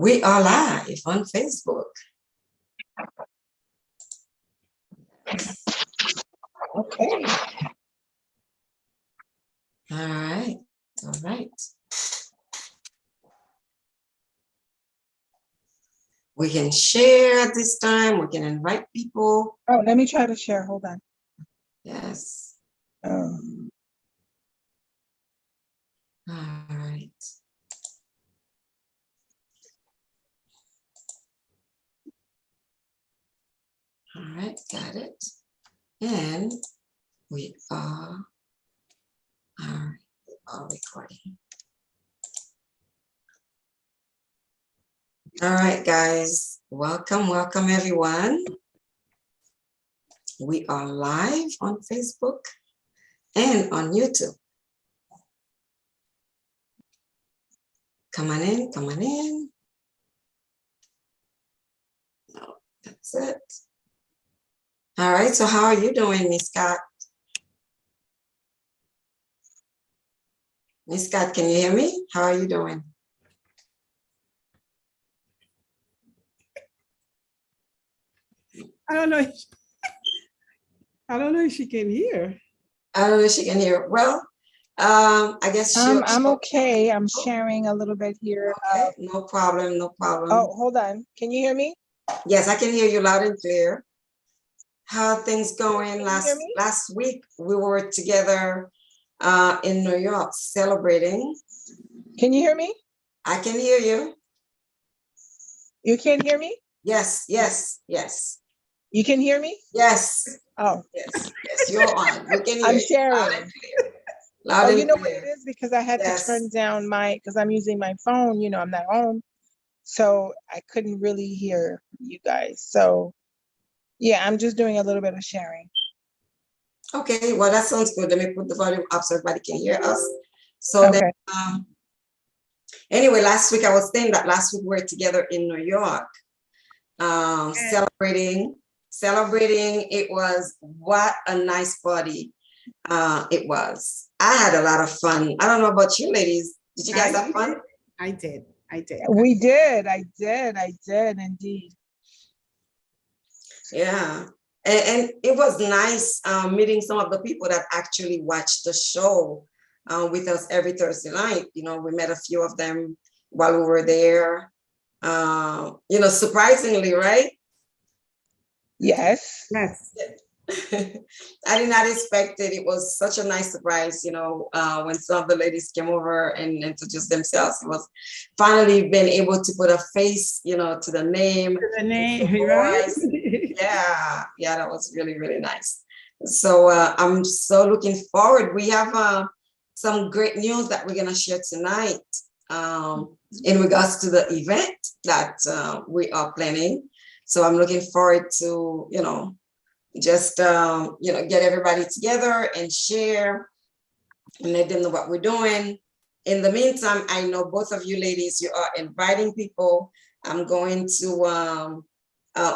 We are live on Facebook. Okay. All right. All right. We can share at this time. We can invite people. Oh, let me try to share. Hold on. Yes. Oh. All right. All right, got it. And we are recording. All right, guys. Welcome, welcome everyone. We are live on Facebook and on YouTube. Come on in, come on in. No, that's it. All right, so how are you doing, Miss Scott? Miss Scott, can you hear me? How are you doing? I don't know. I don't know if she can hear. I don't know if she can hear. Well, I guess I'm okay. I'm sharing a little bit here. Okay, no problem, no problem. Oh, hold on. Can you hear me? Yes, I can hear you loud and clear. How are things going? Can you hear me? Last week we were together in New York celebrating. Can you hear me? I can hear you. You can hear me? Yes, yes, yes. You can hear me? Yes. Oh. Yes, yes, you're on. We can hear I'm you sharing. loud and clear. Loud and you know clear. what it is? Because I had Yes. to turn down because I'm using my phone, I'm not home. So I couldn't really hear you guys. So yeah, I'm just doing a little bit of sharing. Okay, well, that sounds good. Let me put the volume up so everybody can hear us. So Okay. then, anyway, last week I was saying that last week we were together in New York, celebrating. It was, what a nice party it was. I had a lot of fun. I don't know about you ladies. Did you guys have fun? I did. We did. I did indeed. Yeah. And it was nice meeting some of the people that actually watched the show with us every Thursday night. We met a few of them while we were there. Surprisingly, right? Yes. Yes. I did not expect it. It was such a nice surprise, when some of the ladies came over and introduced themselves. It was finally being able to put a face, to the name. To the name, the right? voice. Yeah, that was really, really nice. So I'm so looking forward. We have some great news that we're gonna share tonight in regards to the event that we are planning. So I'm looking forward to, just get everybody together and share and let them know what we're doing. In the meantime, I know both of you ladies, you are inviting people. I'm going to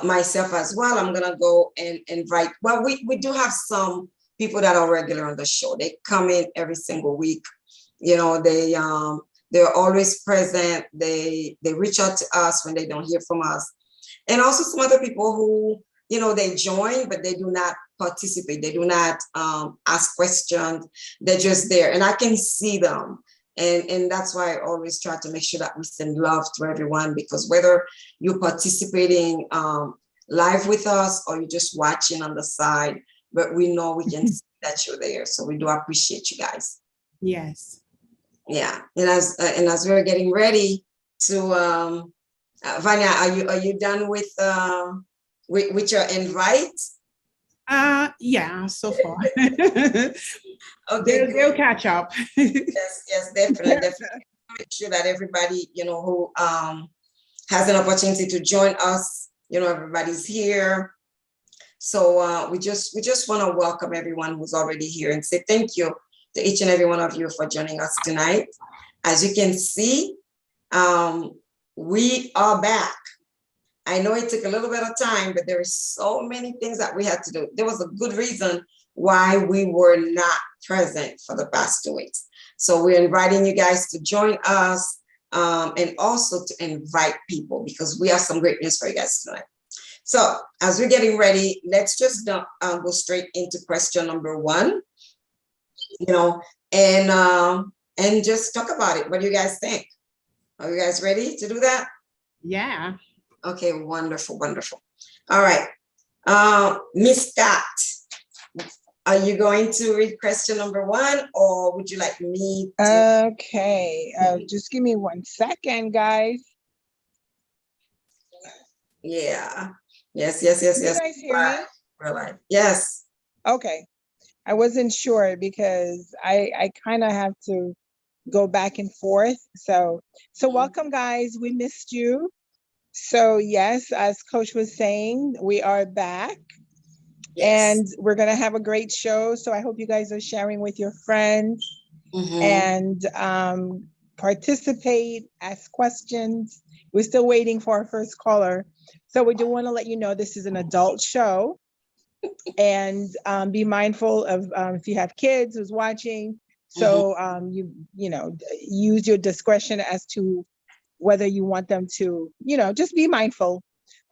myself as well. I'm gonna go and invite. Well, we do have some people that are regular on the show. They come in every single week. They're always present. They reach out to us when they don't hear from us, and also some other people who they join, but they do not participate. They do not ask questions. They're just there, and I can see them. And that's why I always try to make sure that we send love to everyone, because whether you're participating live with us or you're just watching on the side, but we know we can see that you're there. So we do appreciate you guys. Yes. Yeah. And as we're getting ready to, Vanya, are you done with your invite? Yeah, so far. Okay, they'll catch up. Yes, definitely. Make sure that everybody, who has an opportunity to join us, everybody's here. So we just want to welcome everyone who's already here and say thank you to each and every one of you for joining us tonight. As you can see, we are back. I know it took a little bit of time, but there are so many things that we had to do. There was a good reason why we were not present for the past 2 weeks. So we're inviting you guys to join us and also to invite people, because we have some great news for you guys tonight. So as we're getting ready, let's just go straight into question number 1, and just talk about it. What do you guys think? Are you guys ready to do that? Yeah. Okay, wonderful, wonderful. All right. Miss Scott, are you going to read question number 1, or would you like me to? Okay, just give me 1 second, guys. Yeah. Yes. Can you guys hear me? We're live. Yes. Okay, I wasn't sure because I kind of have to go back and forth. So welcome, guys. We missed you. So yes, as Coach was saying, we are back. Yes. And we're going to have a great show. So I hope you guys are sharing with your friends and participate, ask questions. We're still waiting for our first caller. So we do want to let you know this is an adult show. And be mindful of if you have kids who's watching. So use your discretion as to whether you want them to, just be mindful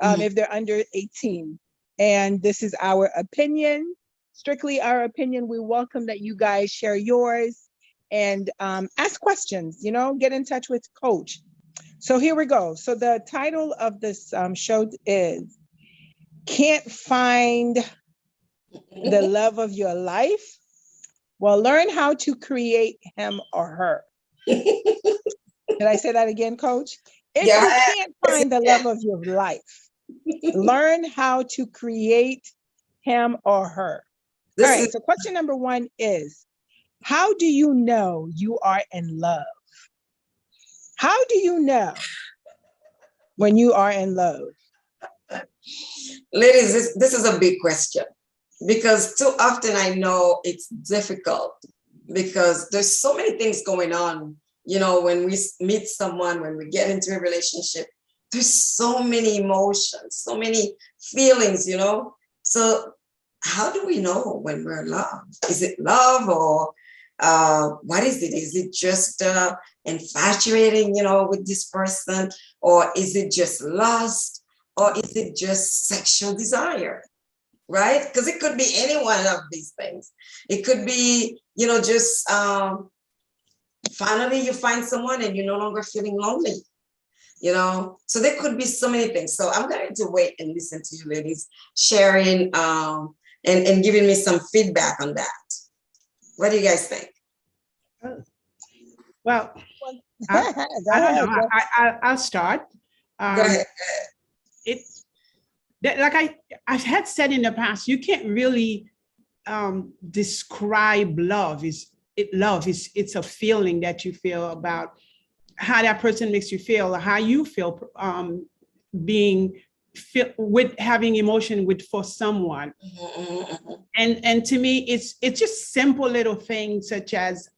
if they're under 18. And this is our opinion, strictly our opinion. We welcome that you guys share yours and ask questions, get in touch with Coach. So here we go. So the title of this show is Can't Find the Love of Your Life? Well, learn how to create him or her. Did I say that again, Coach? If you can't find the love of your life, learn how to create him or her. All right, so question number 1 is, how do you know you are in love? How do you know when you are in love? Ladies, this is a big question, because too often I know it's difficult because there's so many things going on. When we meet someone, when we get into a relationship, there's so many emotions, so many feelings, So how do we know when we're in love? Is it love, or what is it? Is it just infatuating, with this person? Or is it just lust? Or is it just sexual desire? Right? Because it could be any one of these things. It could be, just finally you find someone and you're no longer feeling lonely. So there could be so many things. So I'm going to wait and listen to you ladies sharing and giving me some feedback on that. What do you guys think? Well, I don't know. I'll start. Go ahead. Like I had said in the past, you can't really describe love. It's a feeling that you feel about how that person makes you feel, or how you feel with having emotion for someone. And to me, it's just simple little things such as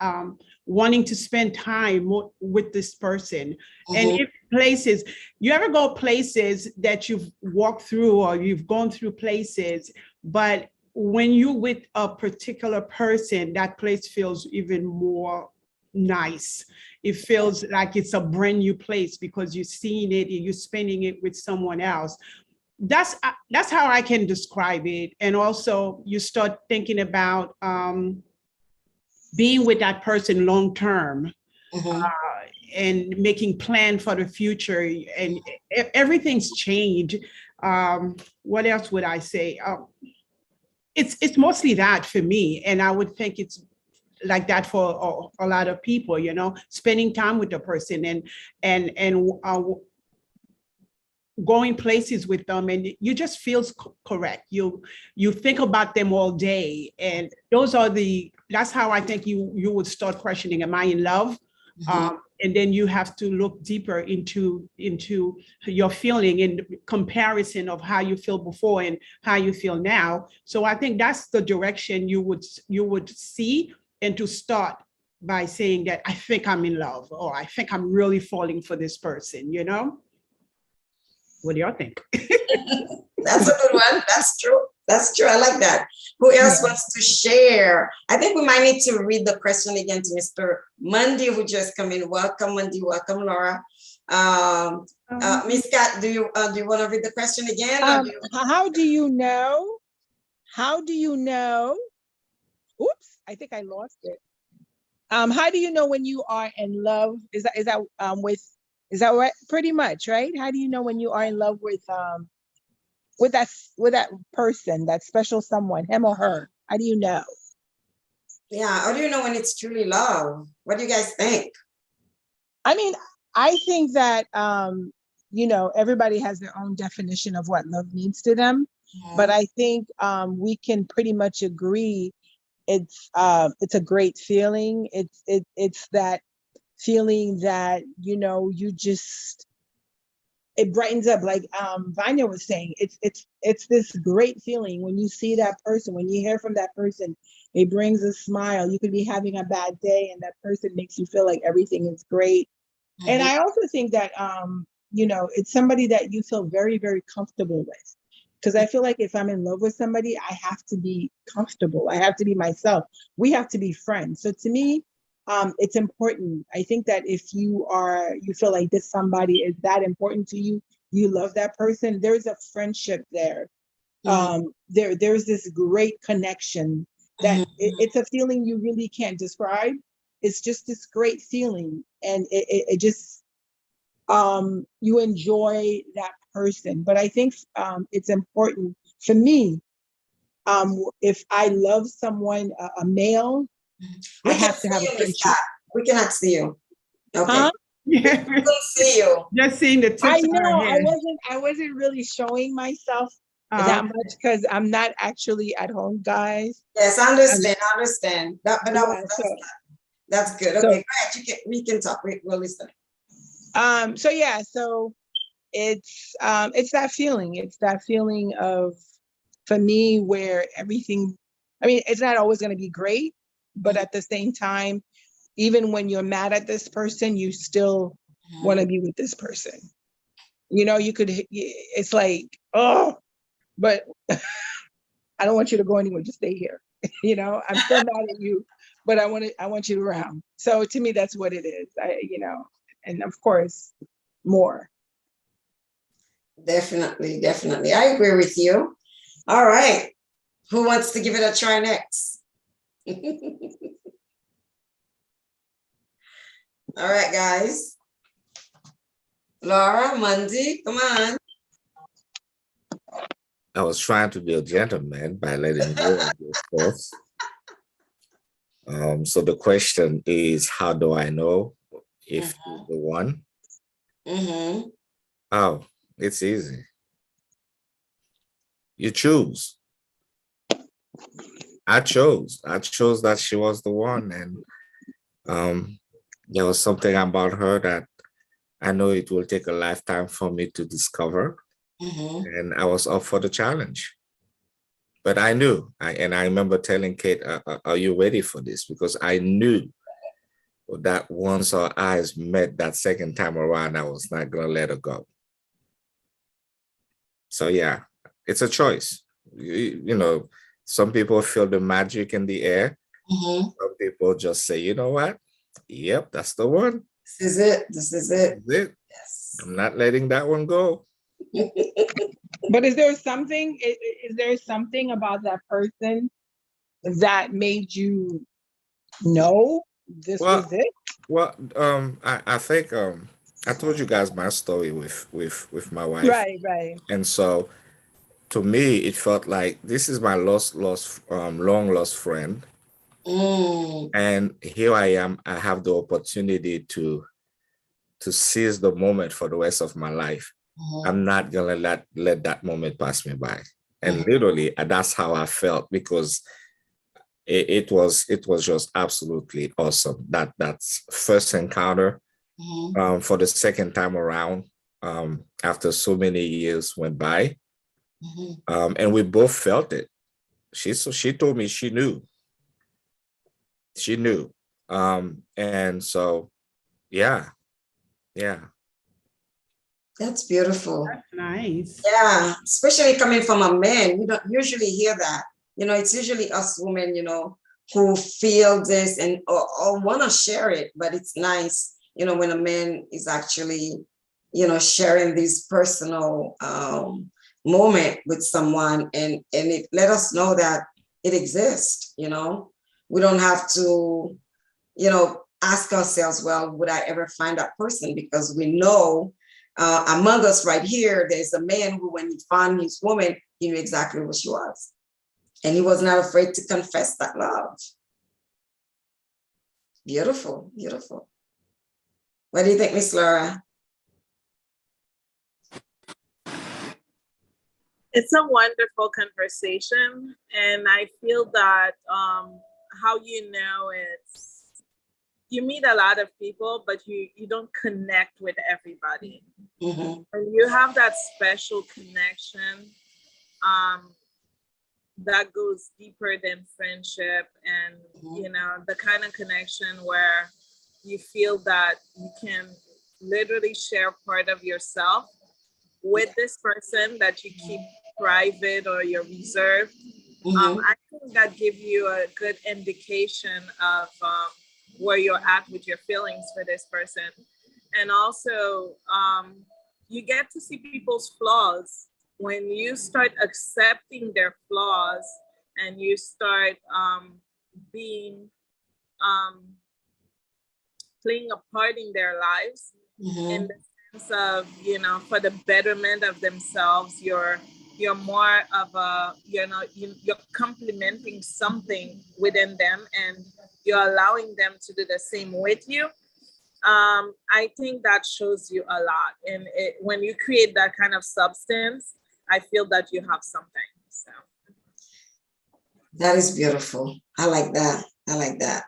wanting to spend time with this person. And if places, you ever go places that you've walked through, or you've gone through places, but when you're with a particular person, that place feels even more nice. It feels like it's a brand new place because you've seen it and you're spending it with someone else. That's how I can describe it. And also you start thinking about being with that person long term, and making plans for the future, and everything's changed. What else would I say? It's mostly that for me, and I would think it's like that for a lot of people, spending time with the person and going places with them, and you just feels correct. You think about them all day, and that's how I think you would start questioning, am I in love? And then you have to look deeper into your feeling in comparison of how you feel before and how you feel now. So I think that's the direction you would see, and to start by saying that I think I'm in love, or I think I'm really falling for this person, What do y'all think? That's a good one. That's true. That's true. I like that. Who else Yeah. wants to share? I think we might need to read the question again to Mr. Mundy, who just come in. Welcome, Mundy. Welcome, Laura. Miss Kat, do you want to read the question again? Or How do you know? How do you know? Oops, I think I lost it. How do you know when you are in love? Is that right? Pretty much, right? How do you know when you are in love with that person, that special someone, him or her? How do you know? Yeah, how do you know when it's truly love? What do you guys think? I mean, I think that everybody has their own definition of what love means to them, but I think we can pretty much agree it's a great feeling. It's that feeling that you just, it brightens up, like Vanya was saying. It's this great feeling when you see that person, when you hear from that person. It brings a smile. You could be having a bad day and that person makes you feel like everything is great. And I also think that it's somebody that you feel very, very comfortable with. Because I feel like if I'm in love with somebody, I have to be comfortable. I have to be myself. We have to be friends. So to me, it's important. I think that if you feel like this somebody is that important to you, you love that person, there's a friendship there. There's this great connection that it's a feeling you really can't describe. It's just this great feeling, and it just you enjoy that person. But I think it's important for me, if I love someone, a male, I We can have to see have a you, Miss friendship. Kat. We cannot see you. Okay. Huh? We can see you. Just seeing the I tips of know her hair. I wasn't really showing myself that much because I'm not actually at home, guys. Yes, I understand. I understand. But that's good. So, Okay, go ahead. We can talk. We'll listen. so yeah, so it's that feeling. It's that feeling of, for me, where everything, I mean, it's not always going to be great, but at the same time, even when you're mad at this person, you still want to be with this person. It's like, oh, but I don't want you to go anywhere. Just stay here. I'm still mad at you, but I want you around. So to me, that's what it is. And of course, more. Definitely, definitely. I agree with you. All right. Who wants to give it a try next? All right, guys. Laura, Mundy, come on. I was trying to be a gentleman by letting go of this first. So the question is, how do I know if you're the one? Oh, it's easy. You choose. I chose that she was the one, and there was something about her that I know it will take a lifetime for me to discover, and I was up for the challenge. But I knew, and I remember telling Kate, are you ready for this? Because I knew that once our eyes met that second time around, I was not going to let her go. So yeah, it's a choice. Some people feel the magic in the air. Some people just say, you know what? Yep, that's the one. This is it. This is it. This is it. Yes. I'm not letting that one go. But is there something about that person that made you know this was it? Well, I think I told you guys my story with my wife. Right. And so to me, it felt like this is my long lost friend. And here I am. I have the opportunity to seize the moment for the rest of my life. I'm not gonna let that moment pass me by. And literally, that's how I felt, because it was just absolutely awesome. That's first encounter. For the second time around, after so many years went by, and we both felt it. She told me she knew. She knew. And so, yeah. That's beautiful. That's nice. Yeah, especially coming from a man, you don't usually hear that. It's usually us women, who feel this and or want to share it, but it's nice, when a man is actually, sharing this personal moment with someone, and it let us know that it exists. We don't have to, ask ourselves, well, would I ever find that person? Because we know among us right here, there's a man who, when he found his woman, he knew exactly who she was. And he was not afraid to confess that love. Beautiful, beautiful. What do you think, Miss Laura? It's a wonderful conversation. And I feel that how it's, you meet a lot of people, but you don't connect with everybody. Mm-hmm. And you have that special connection that goes deeper than friendship, and the kind of connection where you feel that you can literally share part of yourself with this person that you keep private or you're reserved. Mm-hmm. I think that gives you a good indication of where you're at with your feelings for this person. And also, you get to see people's flaws. When you start accepting their flaws and you start being playing a part in their lives, Mm-hmm. in the sense of, for the betterment of themselves, you're more of a, you're complementing something within them, and you're allowing them to do the same with you. I think that shows you a lot. And when you create that kind of substance, I feel that you have something. So that is beautiful. I like that. I like that.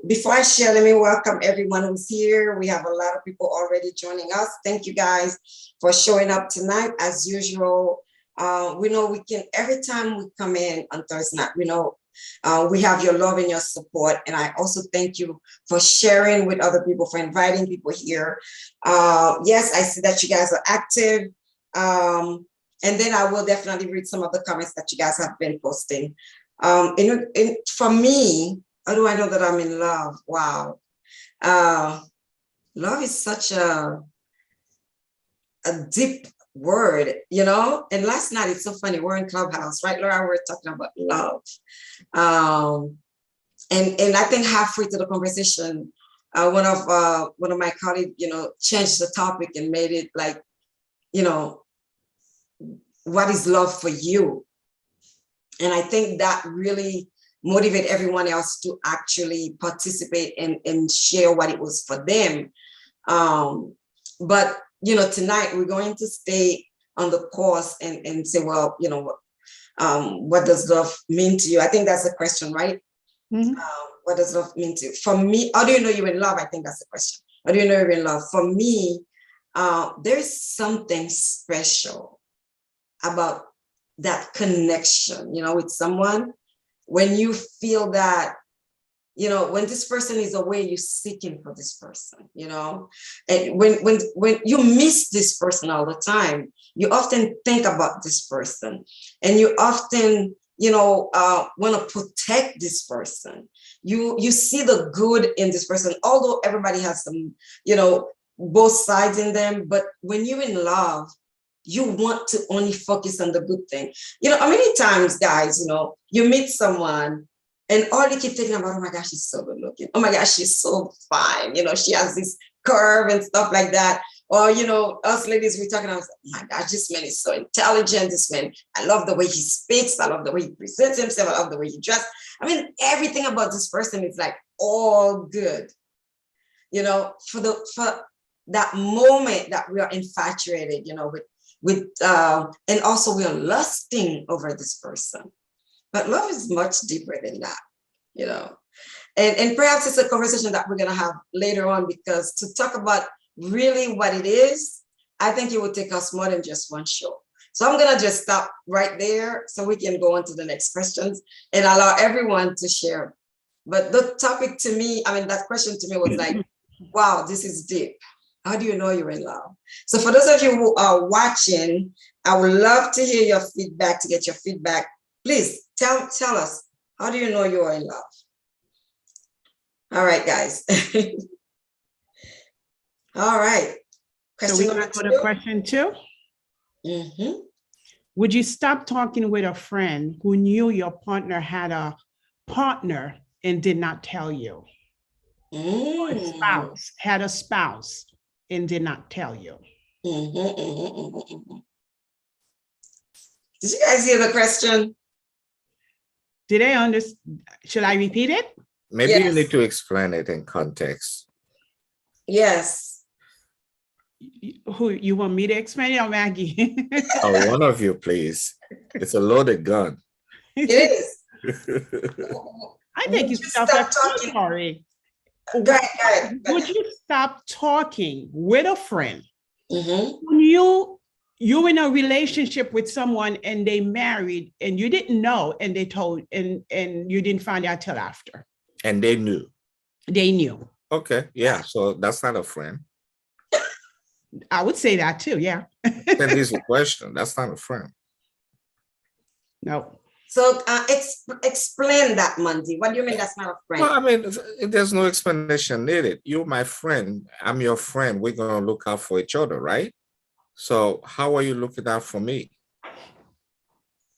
Before I share, let me welcome everyone who's here. We have a lot of people already joining us. Thank you guys for showing up tonight. As usual, we know we can, every time we come in on Thursday night, we know we have your love and your support. And I also thank you for sharing with other people, for inviting people here. Yes, I see that you guys are active. And then I will definitely read some of the comments that you guys have been posting. For me, how do I know that I'm in love? Wow. Love is such a deep word, and last night, it's so funny, we're in Clubhouse, right, Laura? We're talking about love. And I think halfway to the conversation, one of my colleagues, changed the topic and made it like, what is love for you? And I think that really motivate everyone else to actually participate and share what it was for them. But, tonight we're going to stay on the course and say, well, what does love mean to you? I think that's the question, right? Mm-hmm. What does love mean to you? For me, how do you know you're in love? I think that's the question. How do you know you're in love? For me, there's something special about that connection, with someone. When you feel that, when this person is away, you're seeking for this person, and when you miss this person all the time, you often think about this person, and you often, want to protect this person. You see the good in this person, although everybody has some, both sides in them. But when you're in love, you want to only focus on the good thing. How many times, guys, you meet someone and all you keep thinking about, oh my gosh, she's so good looking. Oh my gosh, she's so fine. She has this curve and stuff like that. Or, us ladies, we're talking about, oh my gosh, this man is so intelligent. This man, I love the way he speaks. I love the way he presents himself. I love the way he dresses. I mean, everything about this person is like all good. For that moment that we are infatuated, with and also we are lusting over this person. But love is much deeper than that, and perhaps it's a conversation that we're going to have later on, because to talk about really what it is, I think it would take us more than just one show. So I'm going to just stop right there so we can go on to the next questions and allow everyone to share. But the topic to me, that question to me was like, wow, this is deep. How do you know you're in love? So for those of you who are watching, I would love to hear your feedback, to get your feedback. Please tell us, how do you know you are in love? All right, guys. All right. So we're going to go to question 2. Would you stop talking with a friend who knew your partner had a partner and did not tell you? Or a spouse, had a spouse and did not tell you? Did you guys hear the question? Did I understand? Should I repeat it? Maybe Yes. you need to explain it in context. Yes. Who, you want me to explain it or Maggie? Oh, one of you, please. It's a loaded gun. It is. I think Would it's you stop talking? self-explanatory. Go ahead. Would you stop talking with a friend Mm-hmm. when you in a relationship with someone and they married and you didn't know and they told and you didn't find out till after? And they knew. They knew. Okay, yeah, so that's not a friend. I would say that too, yeah. That is a question. That's not a friend. No. So explain that, Monty. What do you mean that's not a friend? Well, I mean, there's no explanation needed. You're my friend. I'm your friend. We're going to look out for each other, right? So how are you looking out for me?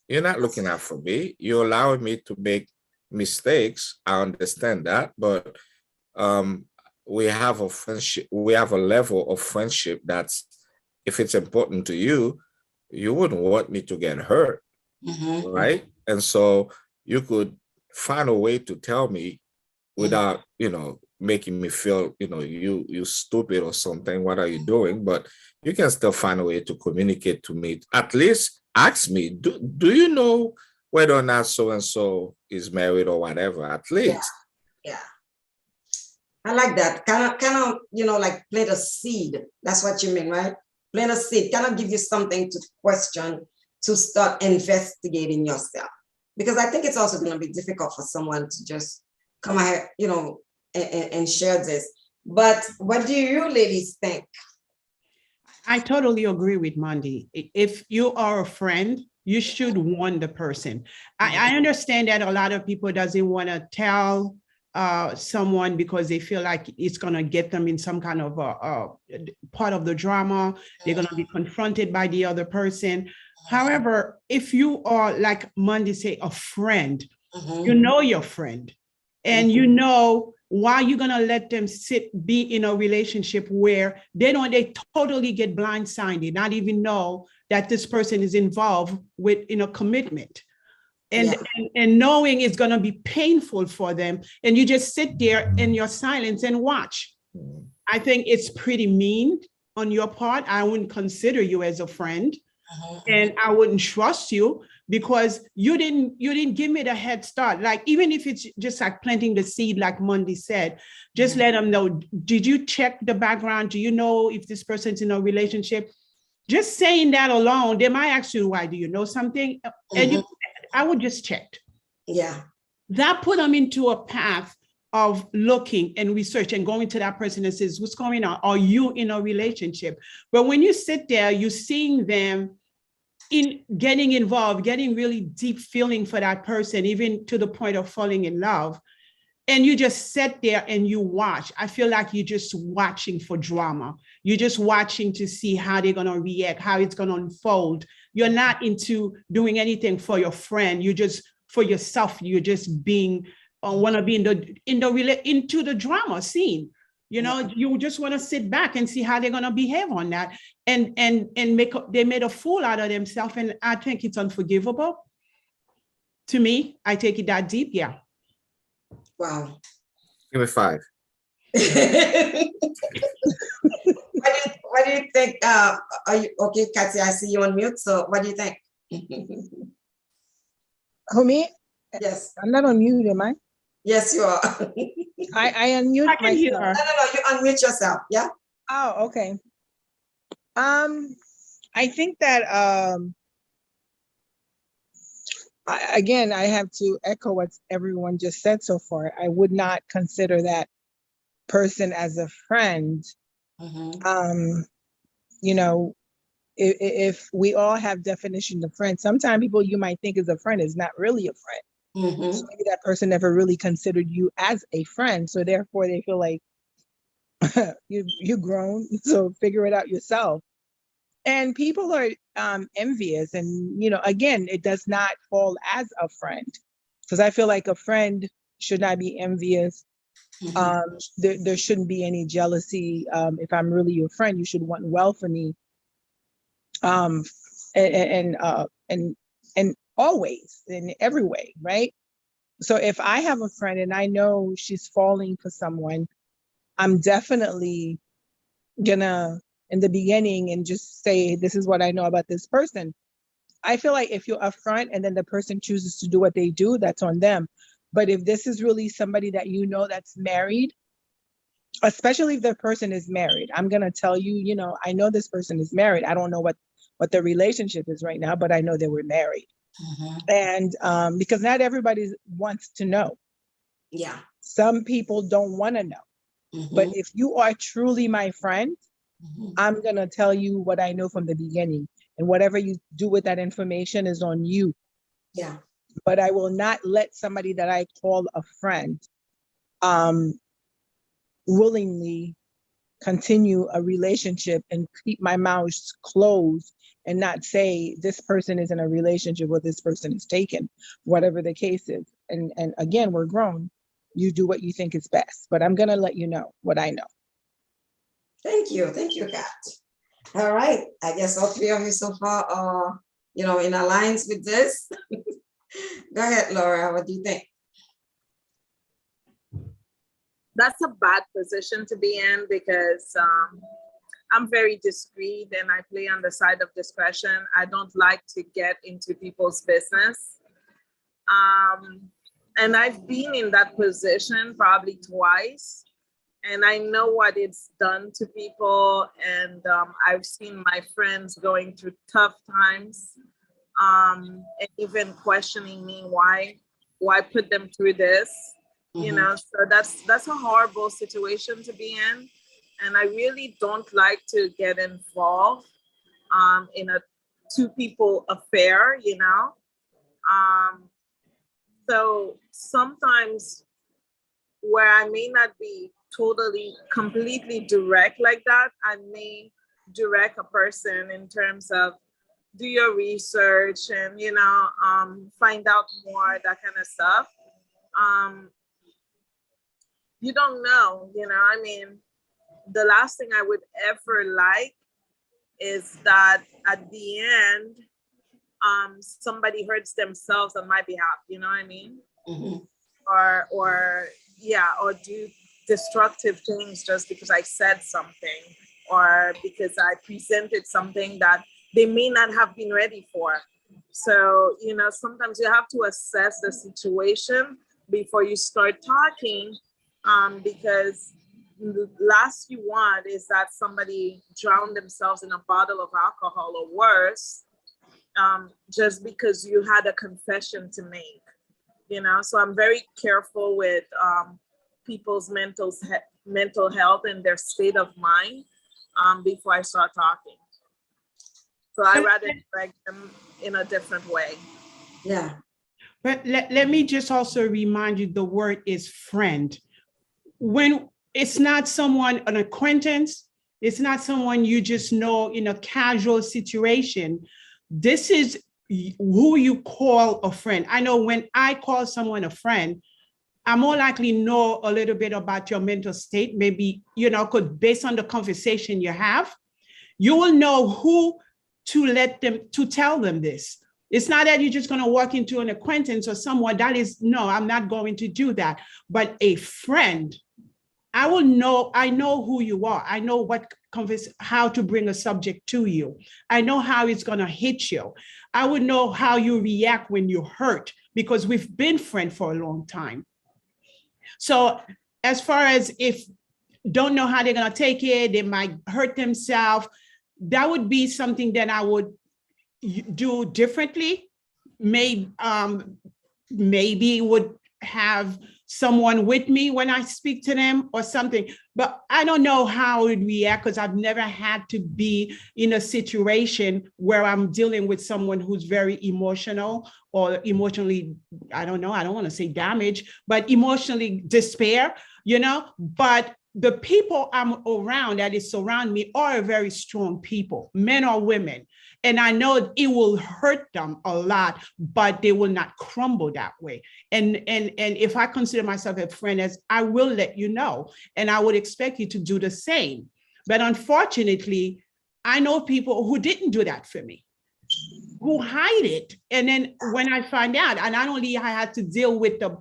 You're not looking out for me. You're allowing me to make mistakes. I understand that, but we have a friendship. We have a level of friendship that's, if it's important to you, you wouldn't want me to get hurt, right? And so you could find a way to tell me without, making me feel, you stupid or something. What are you doing? But you can still find a way to communicate to me. At least ask me, do you know whether or not so-and-so is married or whatever? At least. Yeah. I like that. Kind of, like plant a seed. That's what you mean, right? Plant a seed, kind of give you something to question, to start investigating yourself. Because I think it's also going to be difficult for someone to just come ahead, and share this. But what do you ladies think? I totally agree with Mandy. If you are a friend, you should warn the person. I understand that a lot of people doesn't want to tell someone because they feel like it's going to get them in some kind of part of the drama. They're going to be confronted by the other person. However, if you are, like Mandy say, a friend, you know your friend, and you know why you're going to let them be in a relationship where they totally get blindsided, not even know that this person is involved with in a commitment. And knowing it's going to be painful for them. And you just sit there in your silence and watch. I think it's pretty mean on your part. I wouldn't consider you as a friend. And I wouldn't trust you because you didn't give me the head start. Like, even if it's just like planting the seed, like Monday said, just let them know, did you check the background? Do you know if this person's in a relationship? Just saying that alone, they might ask you, why, do you know something? And I would just check. Yeah. That put them into a path of looking and research and going to that person and says, what's going on? Are you in a relationship? But when you sit there, you're seeing them in getting involved, getting really deep feeling for that person, even to the point of falling in love. And you just sit there and you watch. I feel like you're just watching for drama. You're just watching to see how they're going to react, how it's going to unfold. You're not into doing anything for your friend. You're just for yourself. You're just being, want to be into the drama scene. You just want to sit back and see how they're going to behave on that, and they made a fool out of themselves. And I think it's unforgivable. To me, I take it that deep. Yeah. Wow. Give me 5. What do you think? Are you okay, Kattia? I see you on mute. So what do you think? Who, me? Yes. I'm not on mute, am I? Yes, you are. I unmute I can hear myself. her. No, you unmute yourself. Yeah. Oh, okay. I think that again, I have to echo what everyone just said so far. I would not consider that person as a friend You know, if we all have definition of friend, sometimes people you might think is a friend is not really a friend. So maybe that person never really considered you as a friend. So therefore they feel like you grown, so figure it out yourself. And people are envious. And, you know, again, it does not fall as a friend, because I feel like a friend should not be envious. There shouldn't be any jealousy. If I'm really your friend, you should want well for me. And always in every way, right? So if I have a friend and I know she's falling for someone, I'm definitely gonna, in the beginning, and just say, this is what I know about this person. I feel like if you're upfront and then the person chooses to do what they do, that's on them. But if this is really somebody that you know that's married, especially if the person is married, I'm gonna tell you, you know, I know this person is married. I don't know what the relationship is right now, but I know they were married. And because not everybody wants to know. Yeah. Some people don't want to know. But if you are truly my friend, I'm going to tell you what I know from the beginning. And whatever you do with that information is on you. Yeah. But I will not let somebody that I call a friend willingly continue a relationship and keep my mouth closed and not say this person is in a relationship or this person is taken, whatever the case is. And again, we're grown. You do what you think is best, but I'm going to let you know what I know. Thank you, Kat. All right, I guess all three of you so far are, you know, in alliance with this. Go ahead, Laura, what do you think? That's a bad position to be in, because I'm very discreet and I play on the side of discretion. I don't like to get into people's business. And I've been in that position probably twice, and I know what it's done to people. And I've seen my friends going through tough times, and even questioning me why put them through this. You know, so that's a horrible situation to be in. And I really don't like to get involved in a two people affair, you know. So sometimes where I may not be totally completely direct like that, I may direct a person in terms of do your research and, you know, find out more, that kind of stuff. You don't know, you know, I mean, the last thing I would ever like is that at the end, somebody hurts themselves on my behalf, you know what I mean? Or do destructive things just because I said something, or because I presented something that they may not have been ready for. So, you know, sometimes you have to assess the situation before you start talking, because the last you want is that somebody drown themselves in a bottle of alcohol or worse, just because you had a confession to make, you know. So I'm very careful with people's mental health and their state of mind before I start talking. So I rather direct them in a different way. Yeah. But let me just also remind you, the word is friend. When it's not someone, an acquaintance, it's not someone you just know in a casual situation. This is who you call a friend. I know when I call someone a friend, I more likely know a little bit about your mental state, maybe, you know, based on the conversation you have, you will know who to tell them this. It's not that you're just going to walk into an acquaintance or someone that is, no, I'm not going to do that. But a friend, I know who you are. I know how to bring a subject to you. I know how it's going to hit you. I would know how you react when you're hurt, because we've been friends for a long time. So as far as if don't know how they're going to take it, they might hurt themselves, that would be something that I would do differently. Maybe would have someone with me when I speak to them or something, but I don't know how I would react because I've never had to be in a situation where I'm dealing with someone who's very emotional or emotionally, I don't know, I don't want to say damaged, but emotionally despair, but the people I'm around that is surround me are very strong people, men or women. And I know it will hurt them a lot, but they will not crumble that way. And if I consider myself a friend, as I will let you know, and I would expect you to do the same. But unfortunately, I know people who didn't do that for me, who hide it. And then when I find out, and not only I had to deal with the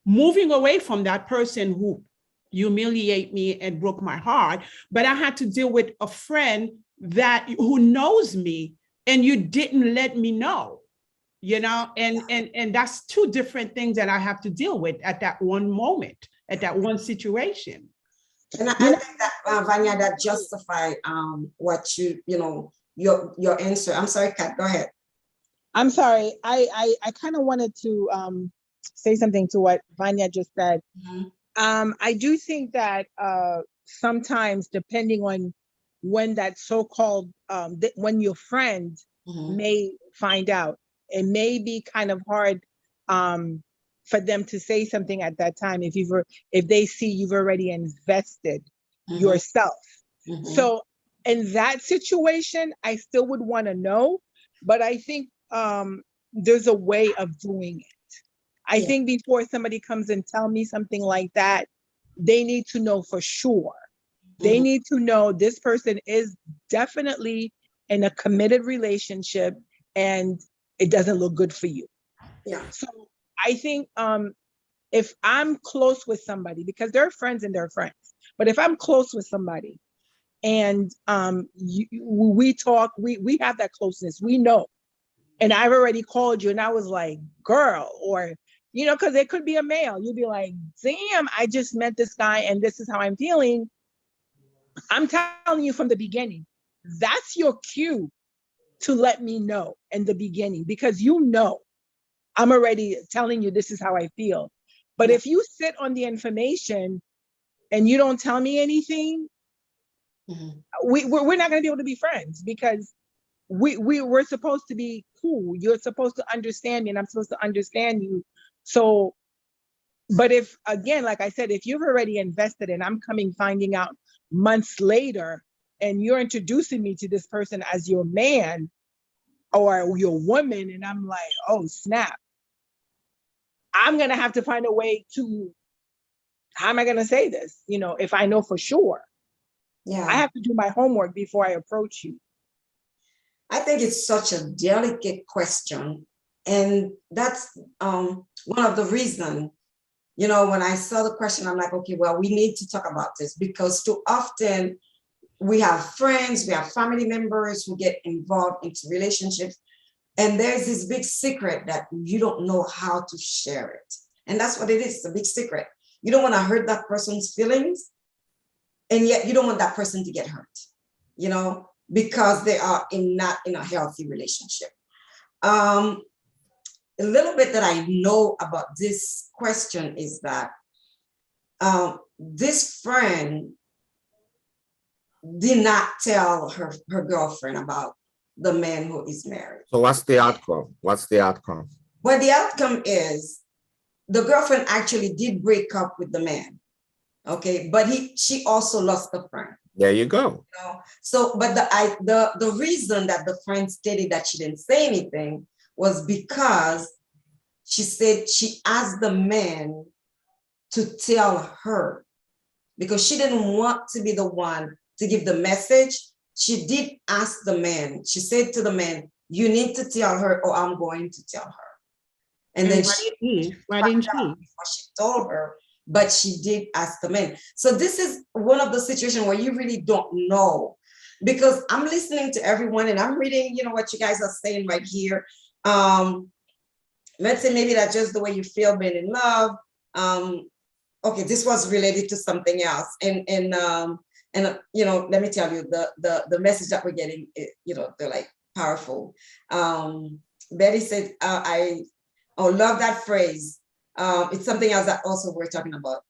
moving away from that person who humiliate me and broke my heart, but I had to deal with a friend who knows me and you didn't let me know, and that's two different things that I have to deal with at that one moment, at that one situation. And I think that Vanya, that justify what your answer. I'm sorry, Kat, go ahead. I'm sorry. I kind of wanted to say something to what Vanya just said. Mm-hmm. I do think that sometimes, depending on when that so-called when your friend mm-hmm. may find out, it may be kind of hard for them to say something at that time if they see you've already invested mm-hmm. yourself. Mm-hmm. So in that situation, I still would want to know, but I think there's a way of doing it. I think before somebody comes and tell me something like that, they need to know for sure. They mm-hmm. need to know this person is definitely in a committed relationship and it doesn't look good for you. Yeah. So I think if I'm close with somebody, because they're friends and they're friends, but if I'm close with somebody and we talk, we have that closeness, we know. And I've already called you and I was like, girl, or, because it could be a male. You'd be like, damn, I just met this guy and this is how I'm feeling. I'm telling you from the beginning, that's your cue to let me know in the beginning, because I'm already telling you this is how I feel. But if you sit on the information and you don't tell me anything, mm-hmm. we're not going to be able to be friends, because we're supposed to be cool. You're supposed to understand me and I'm supposed to understand you. So, but if, again, like I said, if you've already invested and I'm finding out months later and you're introducing me to this person as your man or your woman, and I'm like, oh, snap. I'm going to have to find a way to, how am I going to say this? If I know for sure. Yeah. I have to do my homework before I approach you. I think it's such a delicate question. And that's one of the reasons, when I saw the question, I'm like, okay, well, we need to talk about this, because too often we have friends, we have family members who get involved into relationships. And there's this big secret that you don't know how to share it. And that's what it is, it's a big secret. You don't want to hurt that person's feelings. And yet you don't want that person to get hurt, because they are not in a healthy relationship. A little bit that I know about this question is that this friend did not tell her girlfriend about the man who is married. So what's the outcome? Well, the outcome is the girlfriend actually did break up with the man. Okay, but she also lost the friend. There you go. So, but the reason that the friend stated that she didn't say anything was because she said she asked the man to tell her, because she didn't want to be the one to give the message. She did ask the man. She said to the man, you need to tell her or I'm going to tell her. And then why didn't she? Before she told her, but she did ask the man. So this is one of the situations where you really don't know, because I'm listening to everyone and I'm reading, what you guys are saying right here. Let's say maybe that's just the way you feel being in love. Okay, this was related to something else. And let me tell you, the message that we're getting, they're like powerful. Betty said, I love that phrase. It's something else that also we're talking about.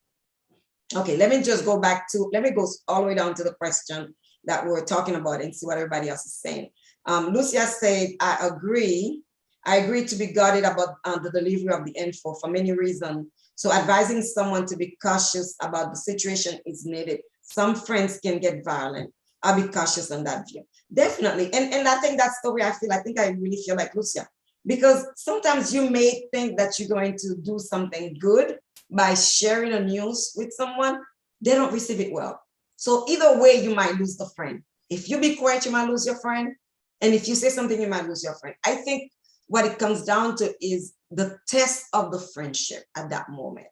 Okay, let me go all the way down to the question that we're talking about and see what everybody else is saying. Lucia said, I agree to be guarded about the delivery of the info for many reasons. So advising someone to be cautious about the situation is needed. Some friends can get violent. I'll be cautious on that view. Definitely. And I think that's the way I feel. I think I really feel like Lucia, because sometimes you may think that you're going to do something good by sharing a news with someone. They don't receive it well. So either way, you might lose the friend. If you be quiet, you might lose your friend. And if you say something, you might lose your friend. I think what it comes down to is the test of the friendship at that moment.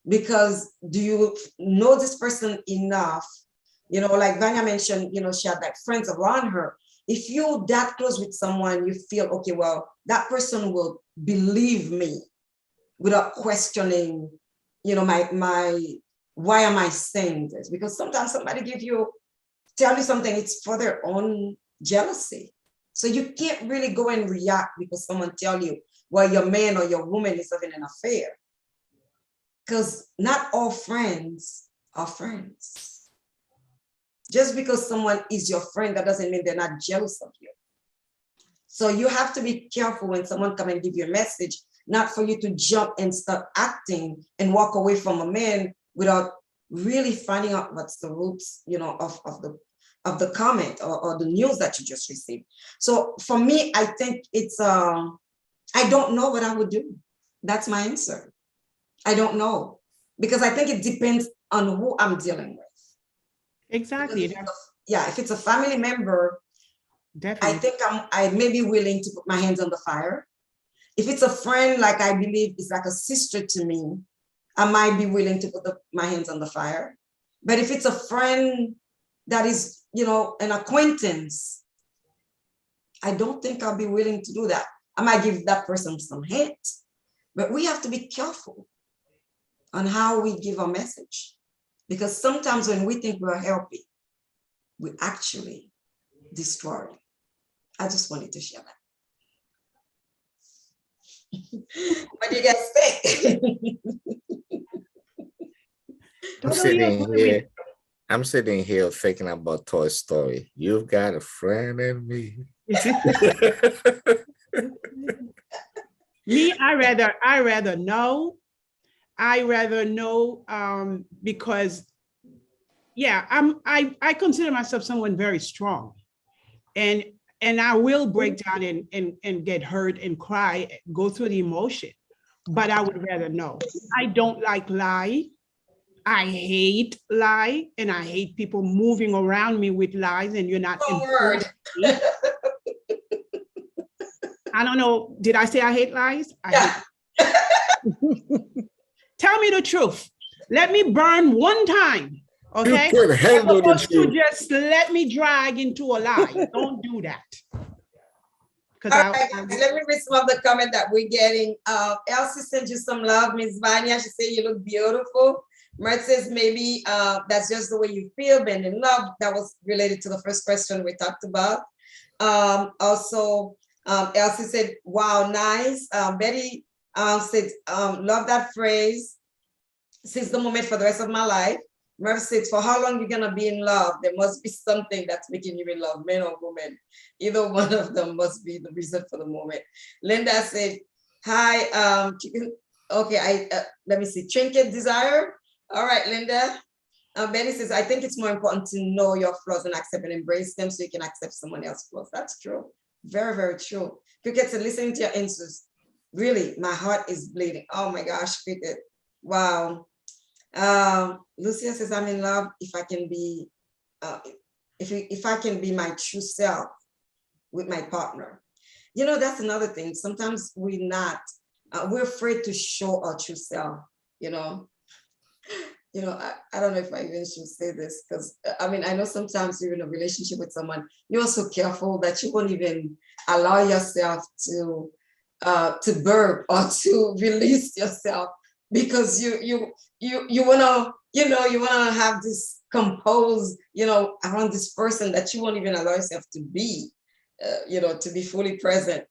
Because do you know this person enough? You know, like Vanya mentioned, you know, she had like friends around her. If you're that close with someone, you feel, okay, well, that person will believe me without questioning, you know, why am I saying this? Because sometimes somebody tell you something, it's for their own jealousy. So you can't really go and react because someone tell you, well, your man or your woman is having an affair. Because not all friends are friends. Just because someone is your friend, that doesn't mean they're not jealous of you. So you have to be careful when someone come and give you a message, not for you to jump and start acting and walk away from a man without really finding out what's the roots, you know, of the comment or the news that you just received. So for me, I think it's, I don't know what I would do. That's my answer. I don't know, because I think it depends on who I'm dealing with. Exactly. If it's a family member, Definitely. I think I may be willing to put my hands on the fire. If it's a friend, like I believe is like a sister to me, I might be willing to put my hands on the fire. But if it's a friend that is, you know, an acquaintance, I don't think I'll be willing to do that. I might give that person some hint, but we have to be careful on how we give a message. Because sometimes when we think we're helping, we actually destroy. I just wanted to share that. What do you guys think? I'm sitting here thinking about Toy Story. You've got a friend in me. Me, I rather know. I rather know because, yeah, I consider myself someone very strong, and I will break down and get hurt and cry, go through the emotion, but I would rather know. I don't like lie. I hate lie, and I hate people moving around me with lies, and you're not. I don't know. Did I say I hate lies? I hate. Tell me the truth. Let me burn one time. Okay. You could handle the truth. To just let me drag into a lie. Don't do that. Let me read some of the comment that we're getting. Elsie sent you some love. Miss Vanya, she said you look beautiful. Mert says maybe that's just the way you feel, being in love. That was related to the first question we talked about. Also, Elsie said, wow, nice. Betty said, love that phrase. Since the moment for the rest of my life. Murph said, for how long you're gonna be in love? There must be something that's making you in love, man or woman. Either one of them must be the reason for the moment. Linda said, hi, okay, let me see, trinket desire. All right, Linda. Betty says, I think it's more important to know your flaws and accept and embrace them so you can accept someone else's flaws. That's true. Very, very true. Cricket said, listening to your answers, really, my heart is bleeding. Oh my gosh, Cricket. Wow. Lucia says, I'm in love if I can be, if I can be my true self with my partner. You know, that's another thing. Sometimes we're afraid to show our true self, you know. I don't know if I even should say this, because I mean, I know sometimes you're in a relationship with someone, you're so careful that you won't even allow yourself to burp or to release yourself, because you wanna, you wanna have this composed, around this person that you won't even allow yourself to be, to be fully present.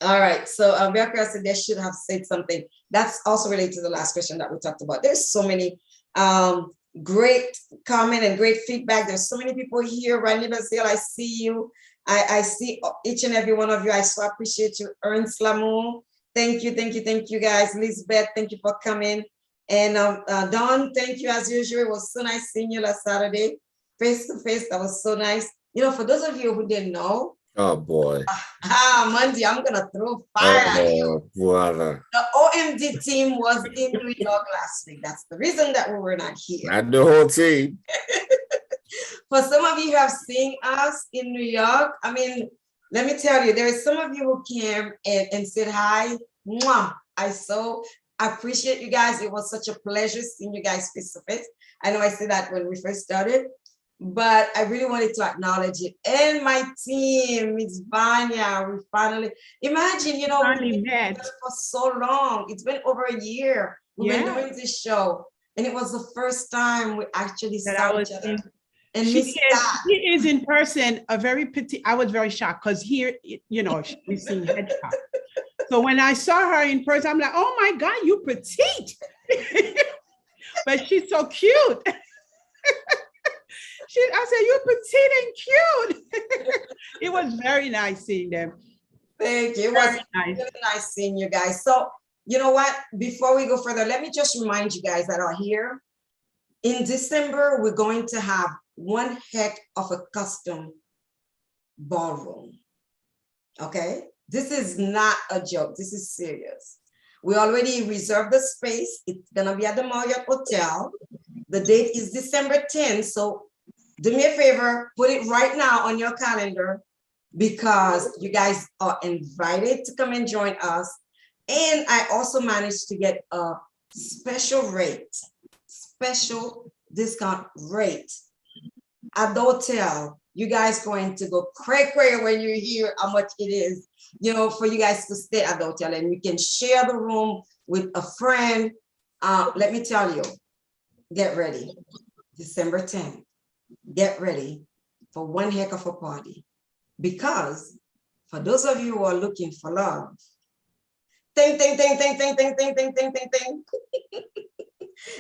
All right. So Bianca said they should have said something. That's also related to the last question that we talked about. There's so many great comment and great feedback. There's so many people here. Randy Bazil, I see you. I see each and every one of you. I so appreciate you. Ernst Lamour, thank you, thank you, thank you guys. Lisbeth, thank you for coming. And Dawn, thank you as usual. It was so nice seeing you last Saturday, face to face. That was so nice. You know, for those of you who didn't know, Oh boy. Monday, I'm gonna throw fire at you. Oh, brother. The OMD team was in New York last week. That's the reason that we were not here. Not the whole team. For some of you who have seen us in New York, I mean, let me tell you, there are some of you who came and said hi. Mwah. I so appreciate you guys. It was such a pleasure seeing you guys face to face. I know I said that when we first started, but I really wanted to acknowledge it. And my team, it's Vanya. We finally, imagine, you know, Finally we've been met. for so long. It's been over a year. We've been Yeah. doing this show. And it was the first time we actually That I saw was each other. in. And She Miss is, Scott. she is in person a very petite. I was very shocked because here, you know, we've seen headshot. So when I saw her in person, I'm like, oh my God, you petite. But she's so cute. I said, you're petite and cute. It was very nice seeing them. Thank you. It was Very nice. really nice seeing you guys. So, you know what? Before we go further, let me just remind you guys that are here. In December, we're going to have one heck of a custom ballroom. Okay? This is not a joke. This is serious. We already reserved the space. It's going to be at the Marriott Hotel. The date is December 10th. So do me a favor, put it right now on your calendar because you guys are invited to come and join us. And I also managed to get a special discount rate at the hotel. You guys going to go cray when you hear how much it is, you know, for you guys to stay at the hotel, and you can share the room with a friend. Let me tell you, get ready. December 10th, get ready for one heck of a party. Because for those of you who are looking for love, ting, ting, ting, ting, ting, ting, ting, ting, ting, ting, ting.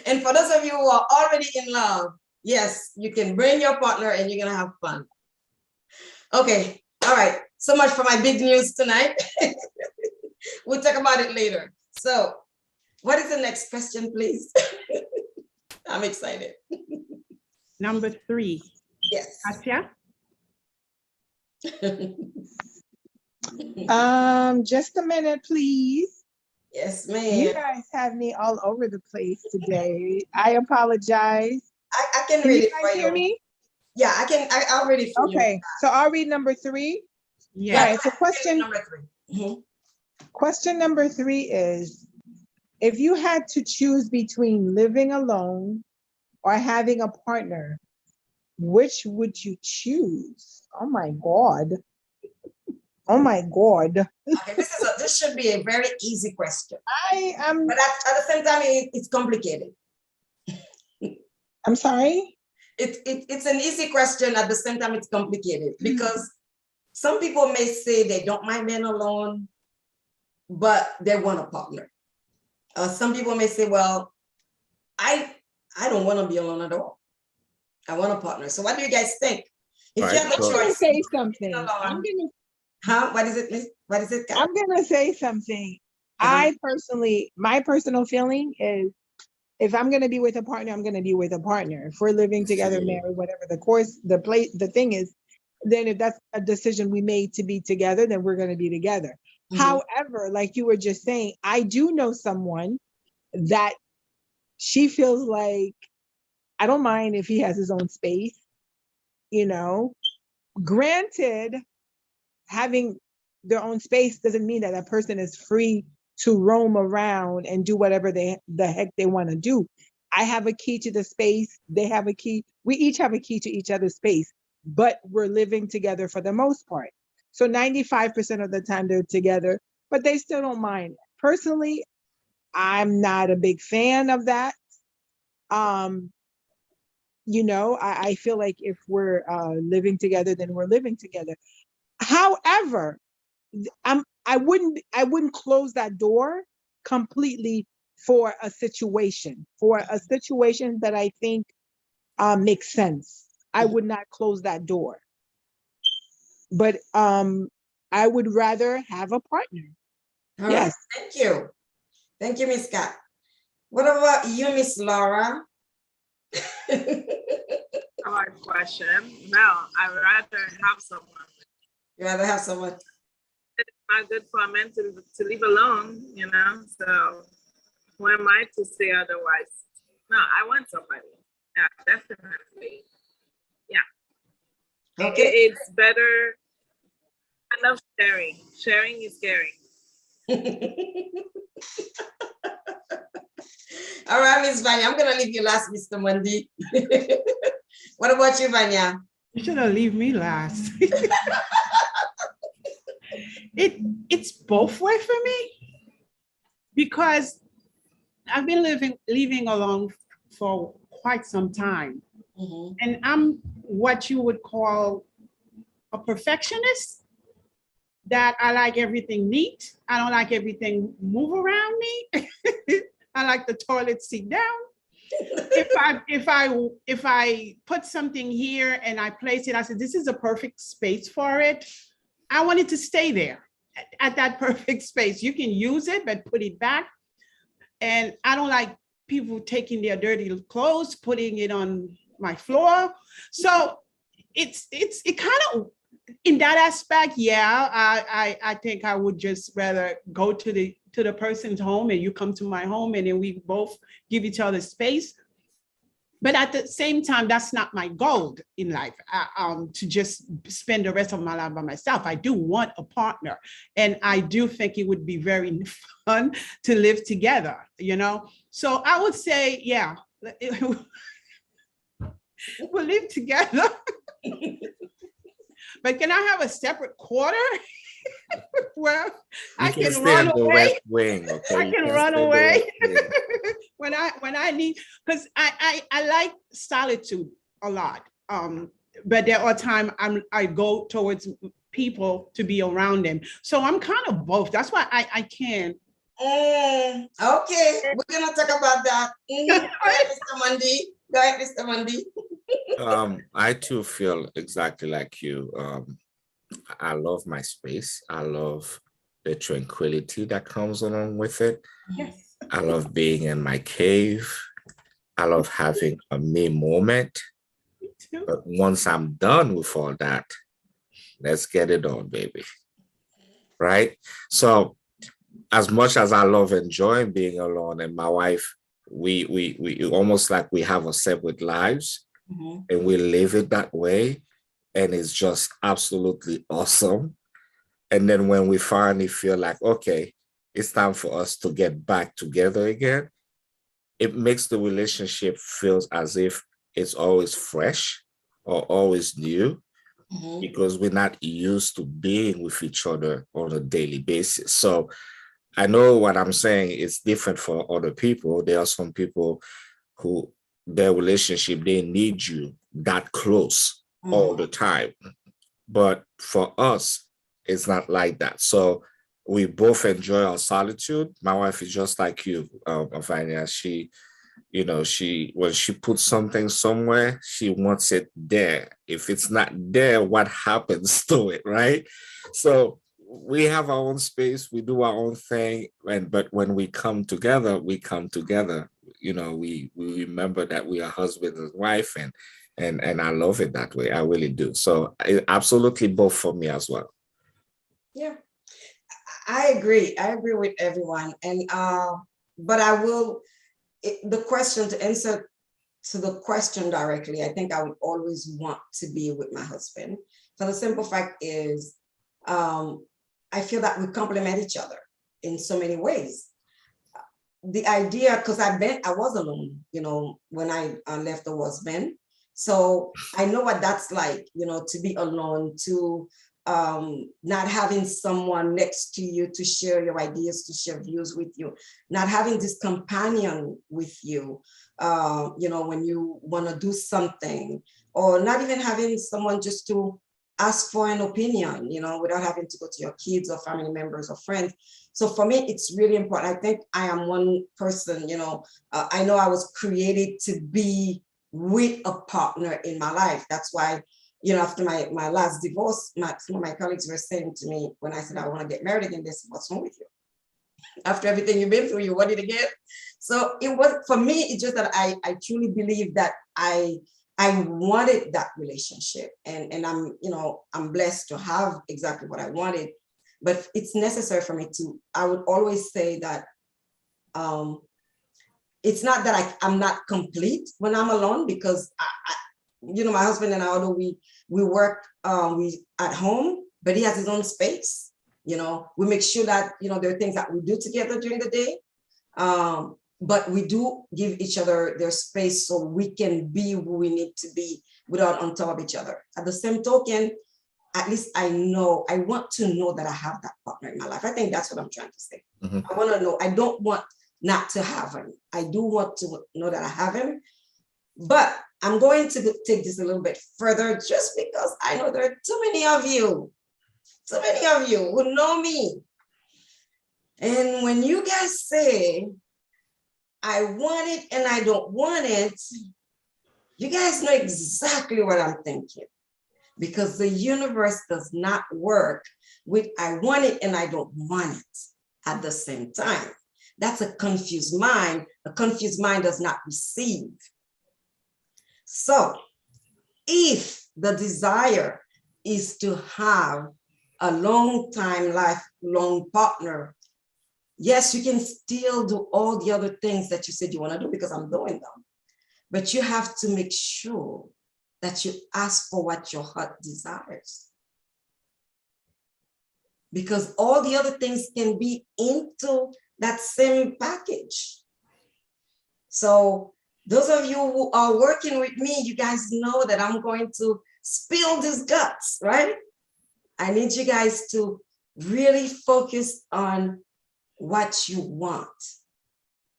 And for those of you who are already in love, yes, you can bring your partner and you're gonna have fun. Okay, all right. So much for my big news tonight. We'll talk about it later. So, what is the next question, please? I'm excited. Number 3. Yes. Kattia? Just a minute, please. Yes, You ma'am. guys have me all over the place today. I apologize. I can Can read you it for guys hear you. me? Yeah, I'll read it for you. Okay, so I'll read number 3. Yeah. All right, so question Number 3. Mhm. Question number 3 is, if you had to choose between living alone or having a partner, which would you choose? Oh my God. Oh my God. Okay, this should be a very easy question. I am, But at the same time, it's complicated. I'm sorry? It's an easy question. At the same time, it's complicated because some people may say they don't mind being alone, but they want a partner. Some people may say, well, I don't want to be alone at all. I want a partner. So what do you guys think? If Right, you have the so- I'm gonna choice, say something. alone. I'm gonna huh? What is it, Liz? What is it, Kat? I'm gonna say something. Uh-huh. My personal feeling is, if I'm gonna be with a partner, I'm gonna be with a partner. If we're living together, See. married, whatever the thing is, then if that's a decision we made to be together, then we're gonna be together. Mhm. However, like you were just saying, I do know someone that she feels like, I don't mind if he has his own space, you know. Granted, having their own space doesn't mean that a person is free to roam around and do whatever the heck they want to do. I have a key to the space. They have a key. We each have a key to each other's space, but we're living together for the most part. So 95% of the time they're together, but they still don't mind. Personally, I'm not a big fan of that. You know, I feel like if we're living together, then we're living together. However, I wouldn't close that door completely for a situation that I think makes sense. I would not close that door. But I would rather have a partner. All Yes. right. Thank you. Thank you, Miss Kat. What about you, Miss Laura? Hard question. No, I'd rather have someone. You rather have someone. It's not good for a man to live alone, you know. So who am I to say otherwise? No, I want somebody. Yeah, definitely. Yeah. Okay. It's better. I love sharing. Sharing is caring. All right, Miss Vanya, I'm gonna leave you last, Mr. Mundy. What about you, Vanya? You should have leave me last. It's both way for me because I've been living alone for quite some time. Mm-hmm. And I'm what you would call a perfectionist, that I like everything neat. I don't like everything move around me. I like the toilet seat down. If I put something here and I place it, I said, this is a perfect space for it. I want it to stay there at that perfect space. You can use it, but put it back. And I don't like people taking their dirty clothes, putting it on my floor. So it kind of, in that aspect, yeah, I think I would just rather go to the person's home and you come to my home and then we both give each other space. But at the same time, that's not my goal in life, to just spend the rest of my life by myself. I do want a partner. And I do think it would be very fun to live together, you know? So I would say, yeah, we'll live together. But can I have a separate quarter? Well, I can run away. Wing, okay? I can run away when I need, because I like solitude a lot. But there are times I go towards people to be around them. So I'm kind of both. That's why I can. Okay, we're gonna talk about that. Go ahead, Mr. Mundy. Go ahead, Mr. Mundy. I too feel exactly like you. I love my space. I love the tranquility that comes along with it. Yes. I love being in my cave. I love having a me moment. Me too. But once I'm done with all that, let's get it on, baby. Right? So as much as I love enjoying being alone, and my wife, we almost like we have a separate lives. Mm-hmm. And we live it that way, and it's just absolutely awesome. And then when we finally feel like, okay, it's time for us to get back together again, it makes the relationship feel as if it's always fresh or always new, mm-hmm. because we're not used to being with each other on a daily basis. So I know what I'm saying is different for other people. There are some people who their relationship, they need you that close all the time. But for us, it's not like that. So we both enjoy our solitude. My wife is just like you, Vanya. She, you know, when she puts something somewhere, she wants it there. If it's not there, what happens to it, right? So we have our own space. We do our own thing. But when we come together, you know, we remember that we are husband and wife, and I love it that way. I really do. So absolutely both for me as well. Yeah, I agree. I agree with everyone. And but I will, the question, to answer to the question directly, I think I would always want to be with my husband. For the simple fact is, I feel that we complement each other in so many ways. The idea, because I was alone, you know, when I left the husband. So I know what that's like, you know, to be alone, to not having someone next to you to share your ideas, to share views with you, not having this companion with you, you know, when you want to do something, or not even having someone just to ask for an opinion, without having to go to your kids or family members or friends. So for me, it's really important. I think I am one person, I know I was created to be with a partner in my life. That's why, after my last divorce, some of my colleagues were saying to me when I said I want to get married again, they said, what's wrong with you? After everything you've been through, you wanted to get. So it was, for me, it's just that I truly believe that I wanted that relationship, and I'm blessed to have exactly what I wanted, but it's necessary for me to, I would always say that it's not that I'm not complete when I'm alone, because my husband and I, although we work we at home, but he has his own space. We make sure that, there are things that we do together during the day. But we do give each other their space so we can be who we need to be without on top of each other. At the same token, at least I want to know that I have that partner in my life. I think that's what I'm trying to say. Mm-hmm. I want to know, I don't want not to have him. I do want to know that I have him, but I'm going to take this a little bit further, just because I know there are too many of you who know me. And when you guys say, I want it and I don't want it, you guys know exactly what I'm thinking, because the universe does not work with I want it and I don't want it at the same time. That's a confused mind. A confused mind does not receive. So if the desire is to have a long time, lifelong partner, yes, you can still do all the other things that you said you want to do, because I'm doing them. But you have to make sure that you ask for what your heart desires. Because all the other things can be into that same package. So those of you who are working with me, you guys know that I'm going to spill these guts, right? I need you guys to really focus on what you want.